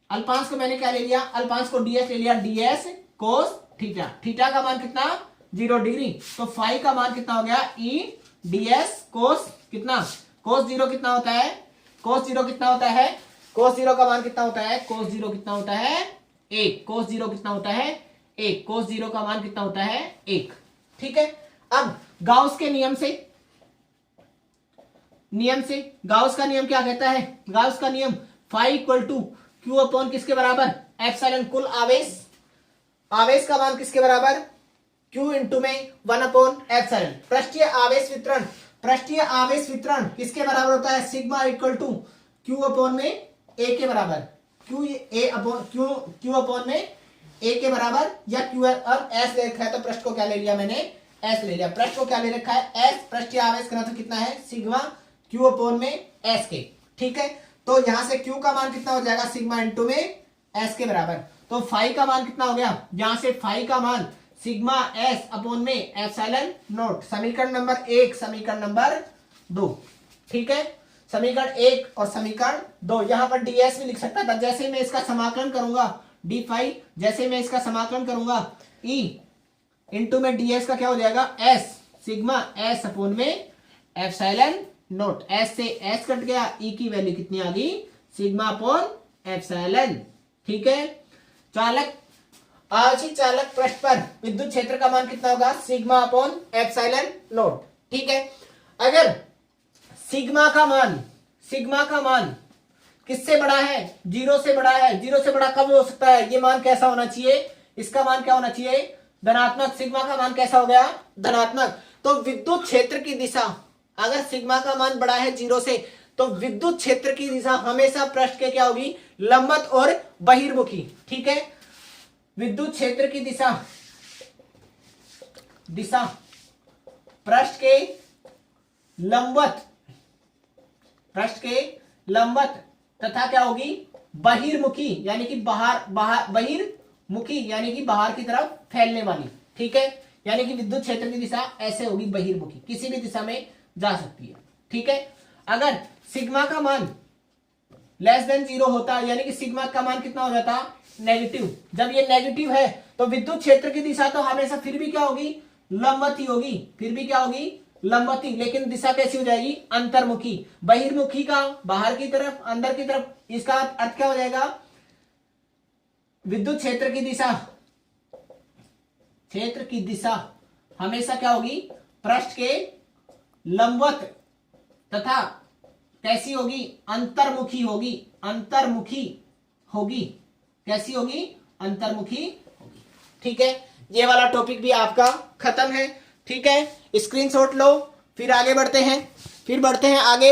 अल्पांश को मैंने क्या ले लिया, अल्पांश को डीएस ले लिया, डीएस कोस थीटा। थीटा का मान कितना, 0 डिग्री, तो फाई का मान कितना हो गया, ई डीएस कोस कितना, कोस 0 कितना होता है, कोस 0 कितना होता है, कोस 0 का मान कितना होता है, कोस 0 कितना होता है, 1। कोस 0 कितना होता है, 1। कोस 0 का मान कितना होता है, 1। ठीक है, अब गाउस के नियम से गाउस का नियम क्या कहता है, गाउस का नियम phi equal to Q upon किसके बराबर, एप्सिलॉन। कुल आवेश का मान किसके बराबर, क्यू इंटू में 1 अपॉन एप्सिलॉन। पृष्ठीय आवेश वितरण किसके बराबर होता है, sigma equal to Q upon में ए के बराबर, क्यू अपॉन में ए के बराबर, या क्यू और एस ले रखा है, तो पृष्ठ को क्या ले लिया मैंने, एस ले लिया। पृष्ठ को क्या ले रखा है, एस। पृष्ठीय आवेश का तो कितना है, सिग्मा क्यू अपॉन में एस के। ठीक है, तो यहां से क्यू का मान कितना हो जाएगा, सिग्मा इंटू में एस के बराबर। तो फाई का मान कितना हो गया, यहां से फाई का मान सिग्मा एस अपॉन में एप्सिलॉन नोट। समीकरण नंबर 1, समीकरण नंबर 2। ठीक है, समीकरण 1 और समीकरण 2। यहां पर डीएस भी लिख सकता था, जैसे मैं इसका समाकलन करूंगा डी फाई, जैसे मैं इसका समाकलन करूंगा ई इनटू में ds का क्या हो जाएगा s सिग्मा s अपॉन में एप्सिलॉन नॉट। s से s कट गया, e की वैल्यू कितनी आ गई सिग्मा अपॉन एप्सिलॉन। ठीक है, चालक आवर्ती चालक पृष्ठ पर विद्युत क्षेत्र का मान कितना होगा सिग्मा अपॉन एप्सिलॉन नॉट। ठीक है, अगर सिग्मा का मान किससे बड़ा है, 0 से बड़ा है। 0 से बड़ा कब हो सकता है, ये मान कैसा होना चाहिए, इसका मान क्या होना चाहिए धनात्मक। सिग्मा का मान कैसा हो गया धनात्मक। तो विद्युत क्षेत्र की दिशा, अगर सिग्मा का मान बड़ा है 0 से, तो विद्युत क्षेत्र की दिशा हमेशा पृष्ठ के क्या होगी लंबवत और बहिर्मुखी। ठीक है, विद्युत क्षेत्र की दिशा पृष्ठ के लंबवत तथा क्या होगी बहिर्मुखी, यानी कि बहिर्मुखी यानी कि बाहर की तरफ फैलने वाली। ठीक है, यानी कि विद्युत क्षेत्र की दिशा ऐसे होगी बहिर्मुखी, किसी भी दिशा में जा सकती है। ठीक है, अगर सिग्मा का मान लेस देन 0 होता, यानी कि सिग्मा का मान कितना हो जाता नेगेटिव। जब ये नेगेटिव है तो विद्युत क्षेत्र की दिशा तो हमेशा फिर भी क्या होगी लंबवत ही होगी, फिर भी क्या होगी लंबवत ही, लेकिन दिशा कैसी हो जाएगी अंतर्मुखी। बहिर्मुखी का बाहर की तरफ, अंदर की तरफ, इसका अर्थ क्या हो जाएगा विद्युत क्षेत्र की दिशा हमेशा क्या होगी पृष्ठ के लंबवत तथा कैसी होगी अंतर्मुखी होगी। कैसी होगी अंतर्मुखी होगी। ठीक है, ये वाला टॉपिक भी आपका खत्म है। ठीक है, स्क्रीनशॉट लो, फिर आगे बढ़ते हैं आगे।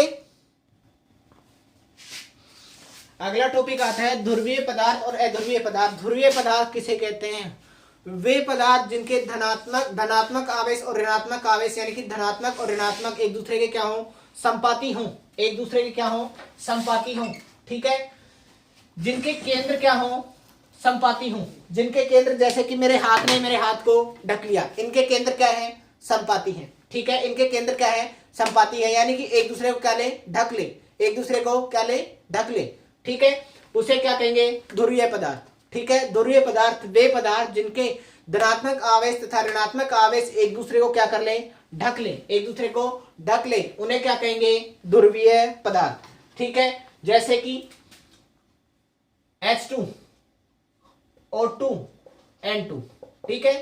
अगला टॉपिक आता है ध्रुवीय पदार्थ और अध्रुवीय पदार्थ। ध्रुवीय पदार्थ किसे कहते हैं, वे पदार्थ जिनके धनात्मक आवेश और ऋणात्मक आवेश, यानी कि धनात्मक और ऋणात्मक एक दूसरे के क्या हो संपाती हों, एक दूसरे के क्या हो संपाती हों। ठीक है, जिनके केंद्र क्या हो संपाती हों, जिनके केंद्र जैसे कि मेरे हाथ ने मेरे हाथ को ढक लिया, इनके केंद्र क्या है संपाती है। ठीक है, इनके केंद्र क्या है संपाती है, यानी कि एक दूसरे को क्या ले ढक ले, एक दूसरे को क्या ले ढक ले। ठीक है, उसे क्या कहेंगे ध्रुवीय पदार्थ। ठीक है, ध्रुवीय पदार्थ वे पदार्थ जिनके धनात्मक आवेश तथा ऋणात्मक आवेश एक दूसरे को क्या कर ले ढक ले, एक दूसरे को ढक ले, उन्हें क्या कहेंगे ध्रुवीय पदार्थ। ठीक है, जैसे कि H2 O2 N2। ठीक है,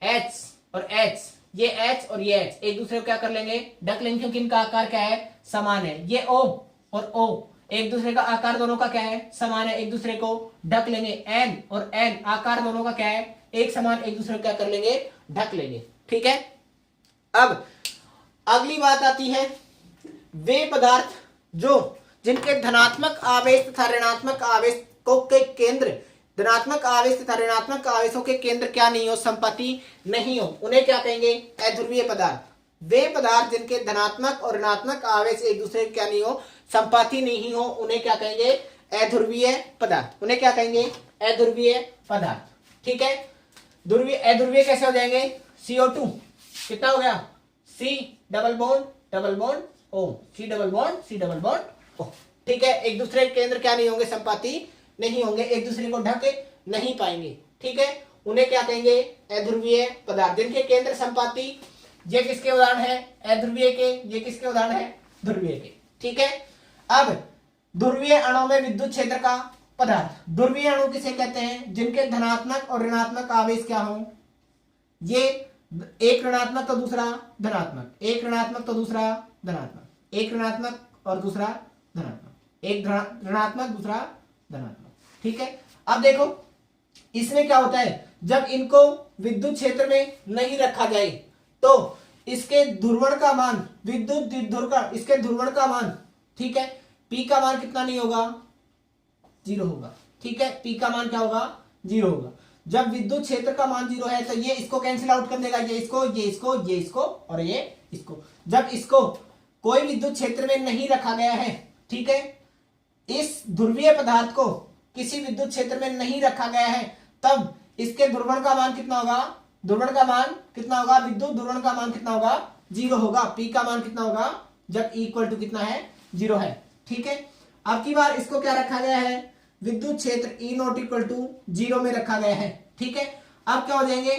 H और H, ये H और ये H एक दूसरे को क्या कर लेंगे ढक लेंगे, क्योंकि इनका आकार क्या है समान है। ये O और O एक दूसरे का आकार दोनों का क्या है समान है, एक दूसरे को ढक लेंगे। N और N आकार दोनों का क्या है एक समान, एक दूसरे को क्या कर लेंगे ढक लेंगे। ठीक है, अब अगली बात आती है वे पदार्थ जिनके धनात्मक आवेश तथा ऋणात्मक आवेश के केंद्र, धनात्मक आवेश तथा ऋणात्मक आवेशों के केंद्र क्या नहीं हो संपाती नहीं हो, उन्हें क्या कहेंगे अध्रुवीय पदार्थ। वे पदार्थ जिनके धनात्मक और ऋणात्मक आवेश एक दूसरे क्या नहीं हो संपाती नहीं हो, उन्हें क्या कहेंगे अध्रुवीय पदार्थ, उन्हें क्या कहेंगे अध्रुवीय पदार्थ। ठीक है, ध्रुवीय अध्रुवीय कैसे हो जाएंगे CO2 कितना हो गया C double bond O, C double bond O। ठीक है, एक दूसरे के केंद्र क्या नहीं होंगे संपाती नहीं होंगे, एक दूसरे को ढक नहीं पाएंगे। ठीक है, उन्हें क्या कहेंगे अध्रुवीय पदार्थ। जिनके केंद्र संपाती, ये किसके उदाहरण है अध्रुवीय के, ये किसके उदाहरण है ध्रुवीय के। ठीक है, अब ध्रुवीय अणु में विद्युत क्षेत्र का पदार्थ। ध्रुवीय अणु किसे कहते हैं जिनके धनात्मक और ऋणात्मक आवेश क्या हो, ये एक ऋणात्मक तो दूसरा धनात्मक, एक ऋणात्मक तो दूसरा धनात्मक, एक ऋणात्मक और दूसरा धनात्मक, एक ऋणात्मक दूसरा धनात्मक। ठीक है, अब देखो इसमें क्या होता है जब इनको विद्युत क्षेत्र में नहीं रखा जाए तो इसके ध्रुवण का मान, विद्युत ध्रुवण, इसके ध्रुवण का मान, ठीक है, P का मान कितना नहीं होगा 0 होगा। ठीक है, P का मान क्या होगा 0 होगा। जब विद्युत क्षेत्र का मान 0 है तो ये इसको कैंसिल आउट कर देगा, ये इसको, ये इसको, ये इसको और ये इसको। जब इसको कोई विद्युत क्षेत्र में नहीं रखा गया है, ठीक है, इस ध्रुवीय पदार्थ को किसी विद्युत क्षेत्र में नहीं रखा गया है, तब इसके ध्रुवण का मान कितना होगा, ध्रुवण का मान कितना होगा, विद्युत ध्रुवण का मान कितना होगा 0 होगा। P का मान कितना होगा जब E इक्वल टू कितना है 0 है। ठीक है, अब की बार इसको क्या रखा गया है, विद्युत क्षेत्र E नॉट इक्वल टू 0 में रखा गया है। ठीक है, अब क्या हो जाएंगे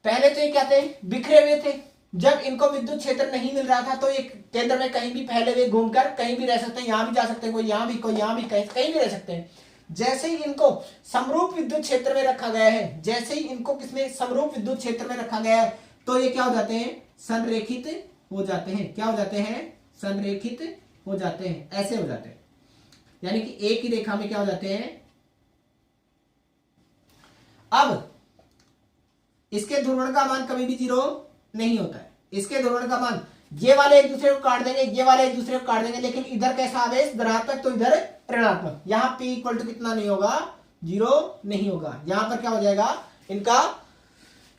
पहले तो ये क्या थे, बिखरे हुए थे। जब इनको विद्युत क्षेत्र नहीं मिल रहा था तो ये केंद्र में कहीं भी फैले हुए घूमकर कहीं भी रह सकते हैं, यहां भी जा सकते हैं, कोई यहां भी, कोई यहां भी, कहीं भी रह सकते हैं। जैसे ही इनको समरूप विद्युत क्षेत्र में रखा गया है, जैसे ही इनको किसमें, समरूप विद्युत क्षेत्र में रखा गया है, तो ये क्या हो जाते हैं, संरेखित हो जाते हैं। क्या हो जाते हैं, संरेखित हो जाते हैं, ऐसे हो जाते हैं, यानी कि एक ही रेखा में क्या हो जाते हैं। अब इसके ध्रुवण का मान कभी भी 0 नहीं होता है। इसके ध्रुवण का मान, ये वाले एक दूसरे को काट देंगे, ये वाले एक दूसरे को काट देंगे, लेकिन इधर कैसा आवेश, धनात्मक, तो इधर ऋणात्मक। यहां P इक्वल टू कितना नहीं होगा, 0 नहीं होगा। यहां पर क्या हो जाएगा,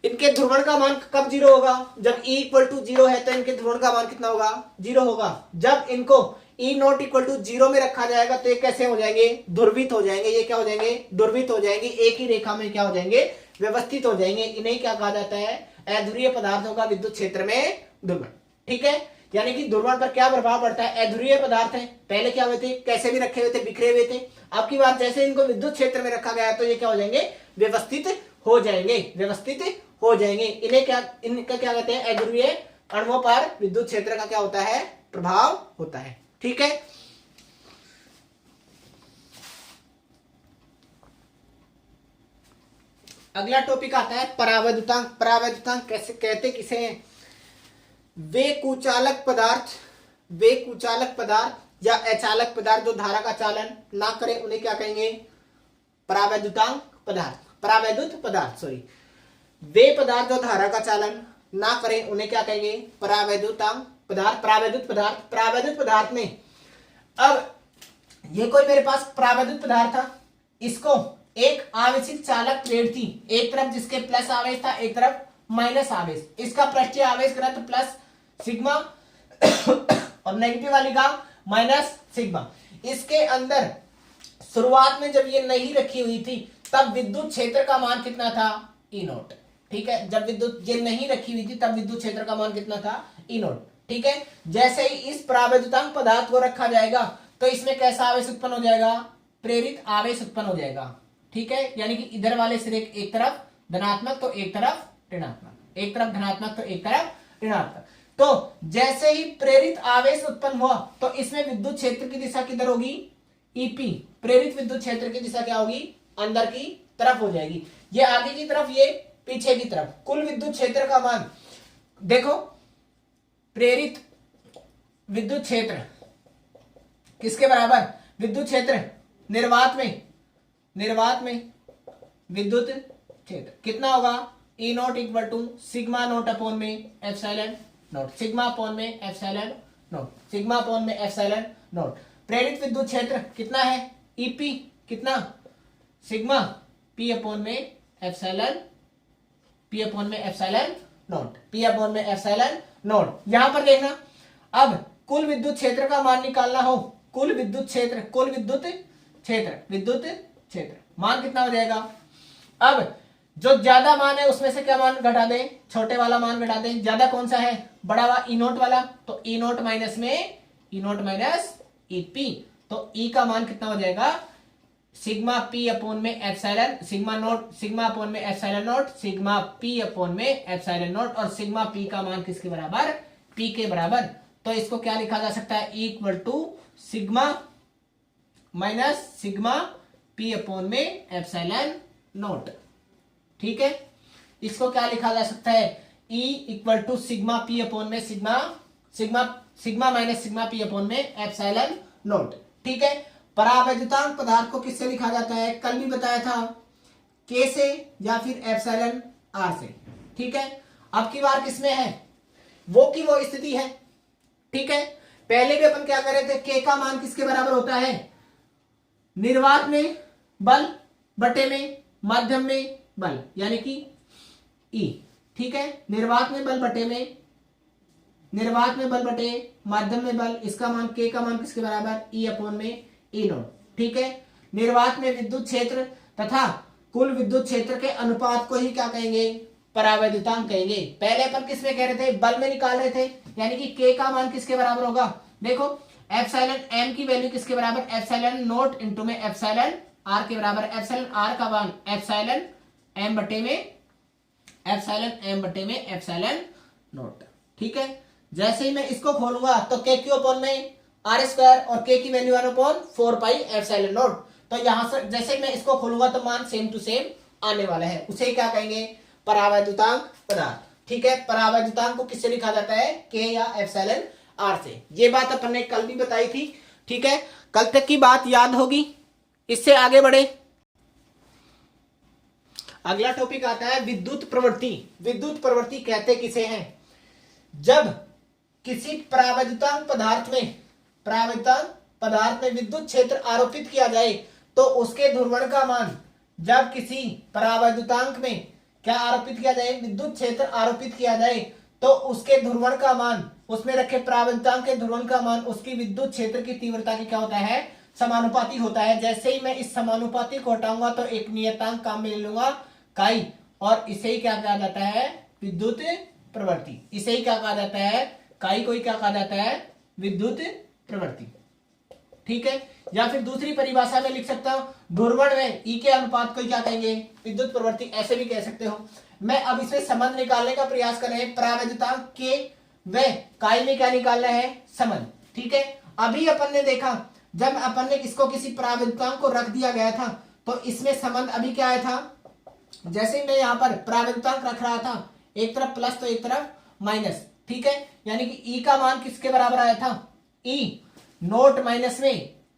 इनके ध्रुवण का मान कब 0 होगा, जब E इक्वल टू 0 है तो इनके ध्रुवण का मान कितना होगा, 0 होगा। जब इनको E नॉट इक्वल टू 0 में रखा जाएगा तो ये कैसे हो जाएंगे, ध्रुवित हो जाएंगे। ये क्या हो जाएंगे, ध्रुवित हो जाएंगे, एक ही रेखा में क्या हो जाएंगे, व्यवस्थित हो जाएंगे। इन्हें क्या कहा जाता है, अध्रुवीय पदार्थों का विद्युत क्षेत्र में ध्रुवण। ठीक है, यानी कि ध्रुवण पर क्या प्रभाव पड़ता है, अध्रुवीय पदार्थ है, पहले क्या हुए थे, कैसे भी रखे हुए थे, बिखरे हुए थे। अब की बात, जैसे इनको विद्युत क्षेत्र में रखा गया तो ये क्या हो जाएंगे, व्यवस्थित हो जाएंगे, व्यवस्थित हो जाएंगे। इनका क्या कहते हैं, अध्रुवीय अणुओं पर विद्युत क्षेत्र का क्या होता है, प्रभाव होता है। ठीक है, अगला टॉपिक आता है परावैद्युतांक। परावैद्युतांक कैसे कहते किसे हैं, वे कुचालक पदार्थ या अचालक पदार्थ जो धारा का चालन ना करे उन्हें क्या कहेंगे, परावैद्युतांक पदार्थ, परावैद्युत पदार्थ, सॉरी। वे पदार्थ जो धारा का चालन ना करें उन्हें क्या कहेंगे, परावैद्युतांक पदार्थ, परावैद्युत पदार्थ। परावैद्युत पदार्थ में, अब ये कोई मेरे पास परावैद्युत पदार्थ था, इसको एक आवेशित चालक प्लेट थी, एक तरफ जिसके प्लस आवेश था, एक तरफ माइनस आवेश। इसका पृष्ठीय आवेश घनत्व प्लस सिग्मा और नेगेटिव वाली का माइनस सिग्मा। इसके अंदर शुरुआत में जब ये नहीं रखी हुई थी तब विद्युत क्षेत्र का मान कितना था, ई नॉट। ठीक है, जब विद्युत ये नहीं रखी हुई थी तब विद्युत क्षेत्र का मान कितना था, ई नॉट। ठीक है, जैसे ही इस परावैद्युतांक पदार्थ को रखा जाएगा तो इसमें कैसा आवेश उत्पन्न हो जाएगा, प्रेरित आवेश उत्पन्न हो जाएगा। ठीक है, यानी कि इधर वाले सिरे एक तरफ धनात्मक तो एक तरफ ऋणात्मक, एक तरफ धनात्मक तो एक तरफ ऋणात्मक। तो जैसे ही प्रेरित आवेश उत्पन्न हुआ तो इसमें विद्युत क्षेत्र की दिशा किधर होगी, ईपी। प्रेरित विद्युत क्षेत्र की दिशा क्या होगी, अंदर की तरफ हो जाएगी। ये आगे की तरफ, ये पीछे की तरफ। कुल विद्युत क्षेत्र का मान देखो, प्रेरित विद्युत क्षेत्र किसके बराबर, विद्युत क्षेत्र निर्वात में विद्युत क्षेत्र कितना होगा, E naught equal to sigma naught upon में एप्सिलॉन नॉट, सिग्मा अपॉन में एप्सिलॉन नॉट, सिग्मा अपॉन में एप्सिलॉन नॉट। प्रेरित विद्युत क्षेत्र कितना है, ईपी कितना, सिग्मा पी अपॉन में एप्सिलॉन, पी अपॉन में एप्सिलॉन नॉट, पी अपॉन में एप्सिलॉन नॉट। यहां पर देखना, अब कुल विद्युत क्षेत्र का मान निकालना हो, कुल विद्युत क्षेत्र मान कितना हो जाएगा। अब जो ज्यादा मान है उसमें से क्या मान घटा दें, छोटे वाला मान घटा दें। ज्यादा कौन सा है, बड़ा वाला ई नोट वाला, तो ई नोट माइनस ईपी, तो ई का मान कितना हो जाएगा, सिग्मा पी अपॉन में एप्सिलॉन, सिग्मा अपॉन में epsilon naught, sigma P upon में एप्सिलॉन नॉट, और सिग्मा पी का मान किसके बराबर, पी के बराबर। तो इसको क्या लिखा जा सकता है, equal to sigma minus sigma P upon में एप्सिलॉन नॉट। ठीक है, इसको क्या लिखा जा सकता है, E equal to sigma P upon में sigma minus sigma P upon में एप्सिलॉन नॉट। ठीक है, परावैद्युतांक पदार्थ को किससे लिखा जाता है, कल भी बताया था, K से या फिर एप्सिलॉन R से। ठीक है, अब की बार किसमें है, वो की वो स्थिति है। ठीक है, पहले भी अपन क्या कर रहे थे, K का मान किसके बराबर होता है, निर्वात में बल बटे में माध्यम में बल, यानी कि E। ठीक है, निर्वात में बल बटे माध्यम में बल, इसका मान K का मान किसके बराबर, E अपॉन में E नॉट। ठीक है, निर्वात में विद्युत क्षेत्र तथा कुल विद्युत क्षेत्र के अनुपात को ही क्या कहेंगे, परावैद्युतांक कहेंगे। पहले अपन किसमें कह रहे थे, बल में निकाल रहे थे, यानी कि K का मान किसके बराबर होगा, देखो एप्सिलॉन M की वैल्यू किसके बराबर, एप्सिलॉन नॉट इनटू में एप्सिलॉन R के बराबर। एप्सिलॉन R का मान एप्सिलॉन M बटे में एप्सिलॉन m बटे में एप्सिलॉन नॉट। ठीक है, जैसे ही मैं इसको खोलूंगा तो k क्यू अपॉन में आर स्क्वायर और k की वैल्यू 1/4 पाई एप्सिलॉन नॉट। तो यहां से जैसे ही मैं इसको खोलूंगा तो मान सेम टू सेम आने वाला है, उसे क्या कहेंगे, परावैद्युतांक पदार्थ। ठीक है, परावैद्युतांक को किससे लिखा जाता है, k या एप्सिलॉन r से। ये बात अपन ने कल भी बताई थी। ठीक है, कल तक की बात याद होगी, इससे आगे बढ़े। अगला टॉपिक आता है विद्युत प्रवृत्ति। विद्युत प्रवृत्ति कहते किसे हैं, जब किसी परावैद्युतांक पदार्थ में विद्युत क्षेत्र आरोपित किया जाए तो उसके ध्रुवण का मान, जब किसी परावैद्युतांक में क्या आरोपित किया जाए, विद्युत क्षेत्र आरोपित किया जाए तो उसके ध्रुवण का मान, उसमें रखे परावैद्युतांक के ध्रुवण का मान उसकी विद्युत क्षेत्र की तीव्रता की क्या होता है, समानुपाती होता है। जैसे ही मैं इस समानुपाती को हटाऊंगा तो एक नियतांक काम में ले लूंगा काई, और इसे ही क्या कहा जाता है, विद्युत प्रवृत्ति। इसे ही क्या कहा जाता है, काई को ही क्या कहा जाता है, विद्युत प्रवृत्ति। ठीक है, या फिर दूसरी परिभाषा में लिख सकता हूं, ध्रुवण में ई के अनुपात को क्या कहेंगे, विद्युत प्रवृत्ति, ऐसे भी कह सकते हो। मैं अब इसमें संबंध निकालने का प्रयास कर रहे हैं, परावैद्युतांक के व काई में क्या निकालना है, संबंध। ठीक है, अभी अपन ने देखा जब अपन ने इसको किसी परावैद्युतांक को रख दिया गया था तो इसमें संबंध अभी क्या आया था, जैसे मैं यहाँ पर परावैद्युतांक रख रहा था, एक तरफ प्लस तो एक तरफ माइनस। ठीक है, यानी कि E का मान किसके बराबर आया था, E नोट माइनस में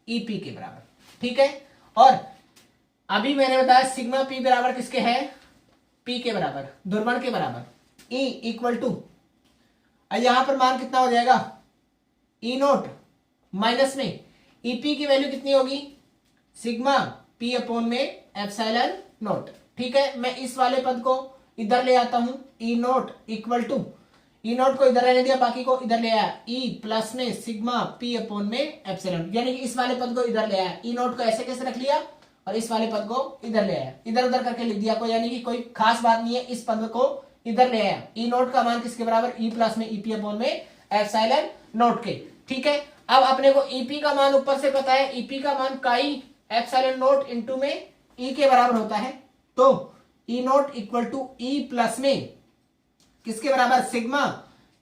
EP के बराबर। ठीक है, और अभी मैंने बताया सिग्मा P बराबर किसके है, P के बराबर, ध्रुवण के बराबर। E इक्वल टू, यहां पर मान कितना हो जाएगा, E नोट माइनस में EP की वैल्यू कितनी होगी, सिग्मा P अपॉन में एप्सिलॉन नोट। ठीक है, मैं इस वाले पद को इधर ले आता हूं, E naught equal to, E naught को इधर रहने दिया, बाकी को इधर ले आया, E प्लस में सिग्मा P अपॉन में एप्सिलॉन, यानी कि इस वाले पद को इधर ले आया, E नोट को ऐसे कैसे रख लिया और इस वाले पद को इधर ले आया, इधर उधर करके लिख दिया, कोई यानी कि कोई खास बात नहीं है, इस पद को इधर ले आया। E नोट का मान किसके बराबर, E प्लस में EP अपॉन में एप्सिलॉन नोट के। ठीक है, अब अपने को EP का मान ऊपर से पता है, EP का मान काई एप्सिलॉन नोट इंटू में E के बराबर होता है, तो E naught equal to E plus में किसके बराबर, सिग्मा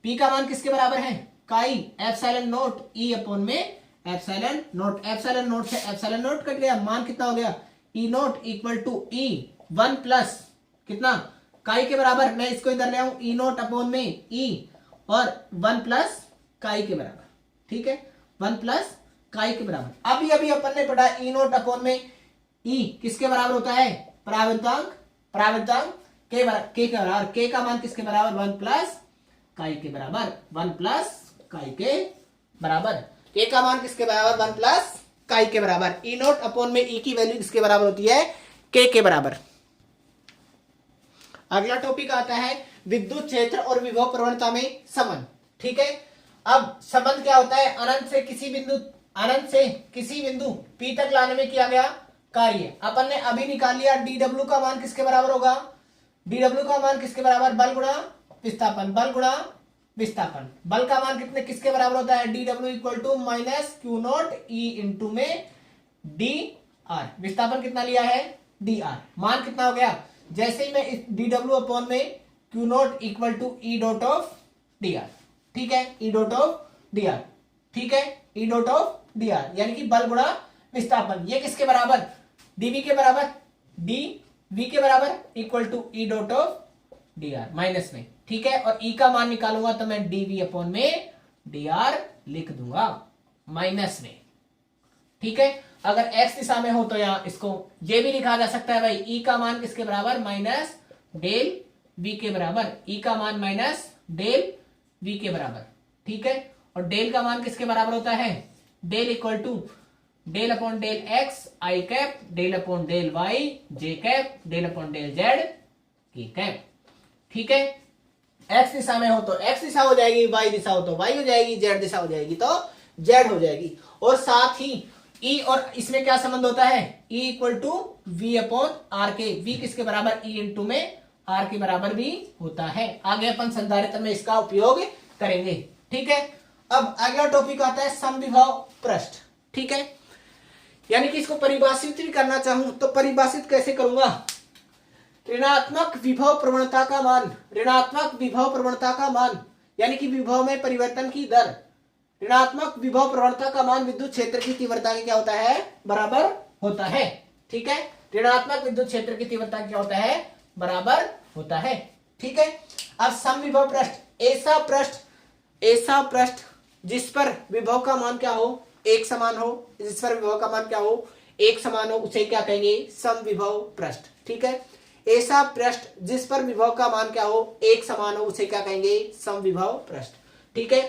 P का मान किसके बराबर है, chi epsilon naught E upon में एप्सिलॉन नोट। एप्सिलॉन नोट से एप्सिलॉन नोट कट गया, मान कितना हो गया, E naught equal to E 1 plus कितना, काई के बराबर, मैं इसको इधर ले आऊं, E नोट अपॉन में E और 1 प्लस काई के बराबर। ठीक है, 1 प्लस काई के बराबर। अभी अभी अपन ने पढ़ा E नोट अपॉन में E किसके बराबर होता है, परावैद्युतांक के बराबर, के का मान किसके बराबर, 1 प्लस काई के बराबर, 1 प्लस काई के बराबर, के का मान किसके बराबर, 1 प्लस काई के बराबर। E नोट अपॉन में E की वैल्यू किसके बराबर होती है, के बराबर। अगला टॉपिक आता है विद्युत क्षेत्र और विभव प्रवणता में संबंध। ठीक है, अब संबंध क्या होता है, अनंत से किसी बिंदु P तक लाने में किया गया कार्य। अपन ने अभी निकाल लिया, dw का मान किसके बराबर होगा, dw का मान किसके बराबर, बल गुणा विस्थापन, बल गुणा विस्थापन। बल का मान किसके बराबर होता है, dw equal to minus Q naught E into में dr। विस्थापन कितना लिया है, dr। मान कितना हो गया, जैसे ही मैं dw अपॉन में Q naught equal to E dot of dr। ठीक है, E डॉट ऑफ dr। ठीक है, E डॉट ऑफ dr यानी कि बल गुणा विस्थापन। ये किसके बराबर, dv के बराबर, dv के बराबर equal to E dot of dr minus में। ठीक है, और E का मान निकालूंगा तो मैं dv अपॉन में dr लिख दूंगा माइनस में। ठीक है, अगर x दिशा में हो तो यहां इसको ये भी लिखा जा सकता है भाई, E का मान किसके बराबर, माइनस डेल v के बराबर, E का मान माइनस डेल v के बराबर। ठीक है, और डेल का मान किसके बराबर होता है, del equal to del upon del x i cap, del upon del y j cap, del upon del z k cap. ठीक है, x दिशा में हो तो x दिशा हो जाएगी, y दिशा हो तो y हो जाएगी, z दिशा हो जाएगी तो z हो जाएगी। और साथ ही E और इसमें क्या संबंध होता है, E equal to v upon r के, v किसके बराबर, E इंटू में r के बराबर भी होता है। आगे अपन संधारित्र में इसका उपयोग करेंगे। ठीक है, अब अगला टॉपिक आता है समविभव पृष्ठ। ठीक है, यानी कि इसको परिभाषित भी करना चाहूं तो परिभाषित कैसे करूंगा, ऋणात्मक विभव प्रवणता का मान, ऋणात्मक विभव प्रवणता का मान यानी कि विभव में परिवर्तन की दर, ऋणात्मक विभव प्रवणता का मान विद्युत क्षेत्र की तीव्रता के क्या होता है, बराबर होता है। ठीक है, ऋणात्मक विद्युत क्षेत्र की तीव्रता क्या होता है, बराबर होता है। ठीक है, अब समविभव पृष्ठ, ऐसा पृष्ठ जिस पर विभव का मान क्या हो, एक समान हो, जिस पर विभव का मान क्या हो, एक समान हो, उसे क्या कहेंगे, समविभव पृष्ठ। ठीक है, ऐसा पृष्ठ जिस पर विभव का मान क्या हो, एक समान हो, उसे क्या कहेंगे, समविभव पृष्ठ। ठीक है,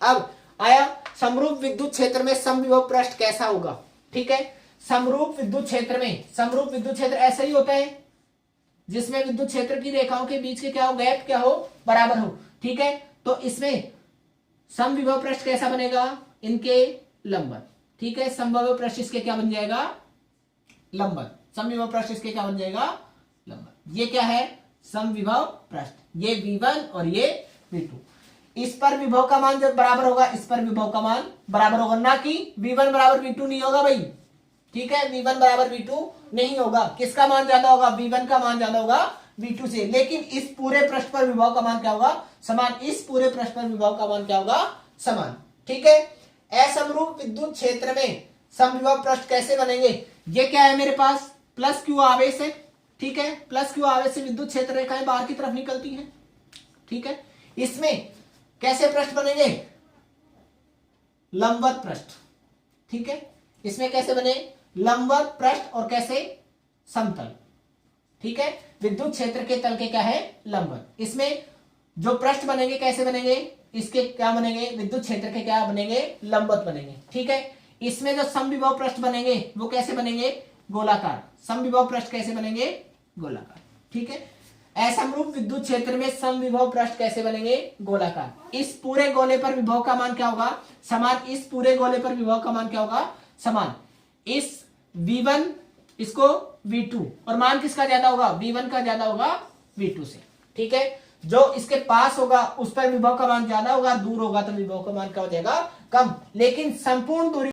अब आया समरूप विद्युत क्षेत्र में समविभव पृष्ठ कैसा होगा। ठीक है, समरूप विद्युत क्षेत्र में, समरूप विद्युत क्षेत्र ऐसा ही होता है जिसमें विद्युत क्षेत्र की रेखाओं के बीच के क्या हो, गैप क्या हो, बराबर हो। ठीक है, तो इसमें समविभव पृष्ठ कैसा बनेगा, इनके लंबवत। ठीक है, समविभव पृष्ठ इसके क्या बन जाएगा, लंबवत। समविभव पृष्ठ इसके क्या बन जाएगा, लंबवत। ये क्या है, समविभव पृष्ठ, ये V1 और ये V2। इस पर विभव का मान जब बराबर होगा, इस पर विभव का मान बराबर होगा, ना कि V1 बराबर V2 नहीं होगा भाई। ठीक है, V1 बराबर V2 नहीं होगा, किसका मान ज्यादा होगा, V1 का मान ज्यादा होगा V2 से। लेकिन इस पूरे पृष्ठ पर विभव का मान क्या होगा, समान। इस पूरे पृष्ठ पर विभव का मान क्या होगा, समान। ठीक है, असमरूप विद्युत क्षेत्र में समविभव पृष्ठ कैसे बनेंगे, ये क्या है मेरे पास, प्लस क्यू आवेश है। ठीक है, प्लस क्यू आवेश से विद्युत क्षेत्र रेखाएं बाहर की तरफ निकलती हैं। ठीक है, इसमें कैसे पृष्ठ बनेंगे, लंबवत पृष्ठ। ठीक है, इसमें कैसे बने, लंबवत पृष्ठ और कैसे, समतल। ठीक है, विद्युत क्षेत्र के तल के क्या है, लंबवत। इसमें जो पृष्ठ बनेंगे कैसे बनेंगे, इसके क्या बनेंगे, विद्युत क्षेत्र के क्या बनेंगे, लंबवत बनेंगे। ठीक है, इसमें जो समविभव पृष्ठ बनेंगे वो कैसे बनेंगे, गोलाकार। समविभव पृष्ठ कैसे बनेंगे, गोलाकार। ठीक है, असमरूप विद्युत क्षेत्र में समविभव पृष्ठ कैसे बनेंगे, गोलाकार। इस पूरे गोले पर विभव का मान क्या होगा, समान। इस पूरे गोले पर विभव का मान क्या होगा, समान। इस V1 इसको V2 और मान किसका ज्यादा होगा, V1 का ज्यादा होगा V2 से। ठीक है, जो इसके पास होगा उस पर विभव का मान ज्यादा होगा, दूर होगा तो विभव का मान क्या हो जाएगा, कम। लेकिन संपूर्ण दूरी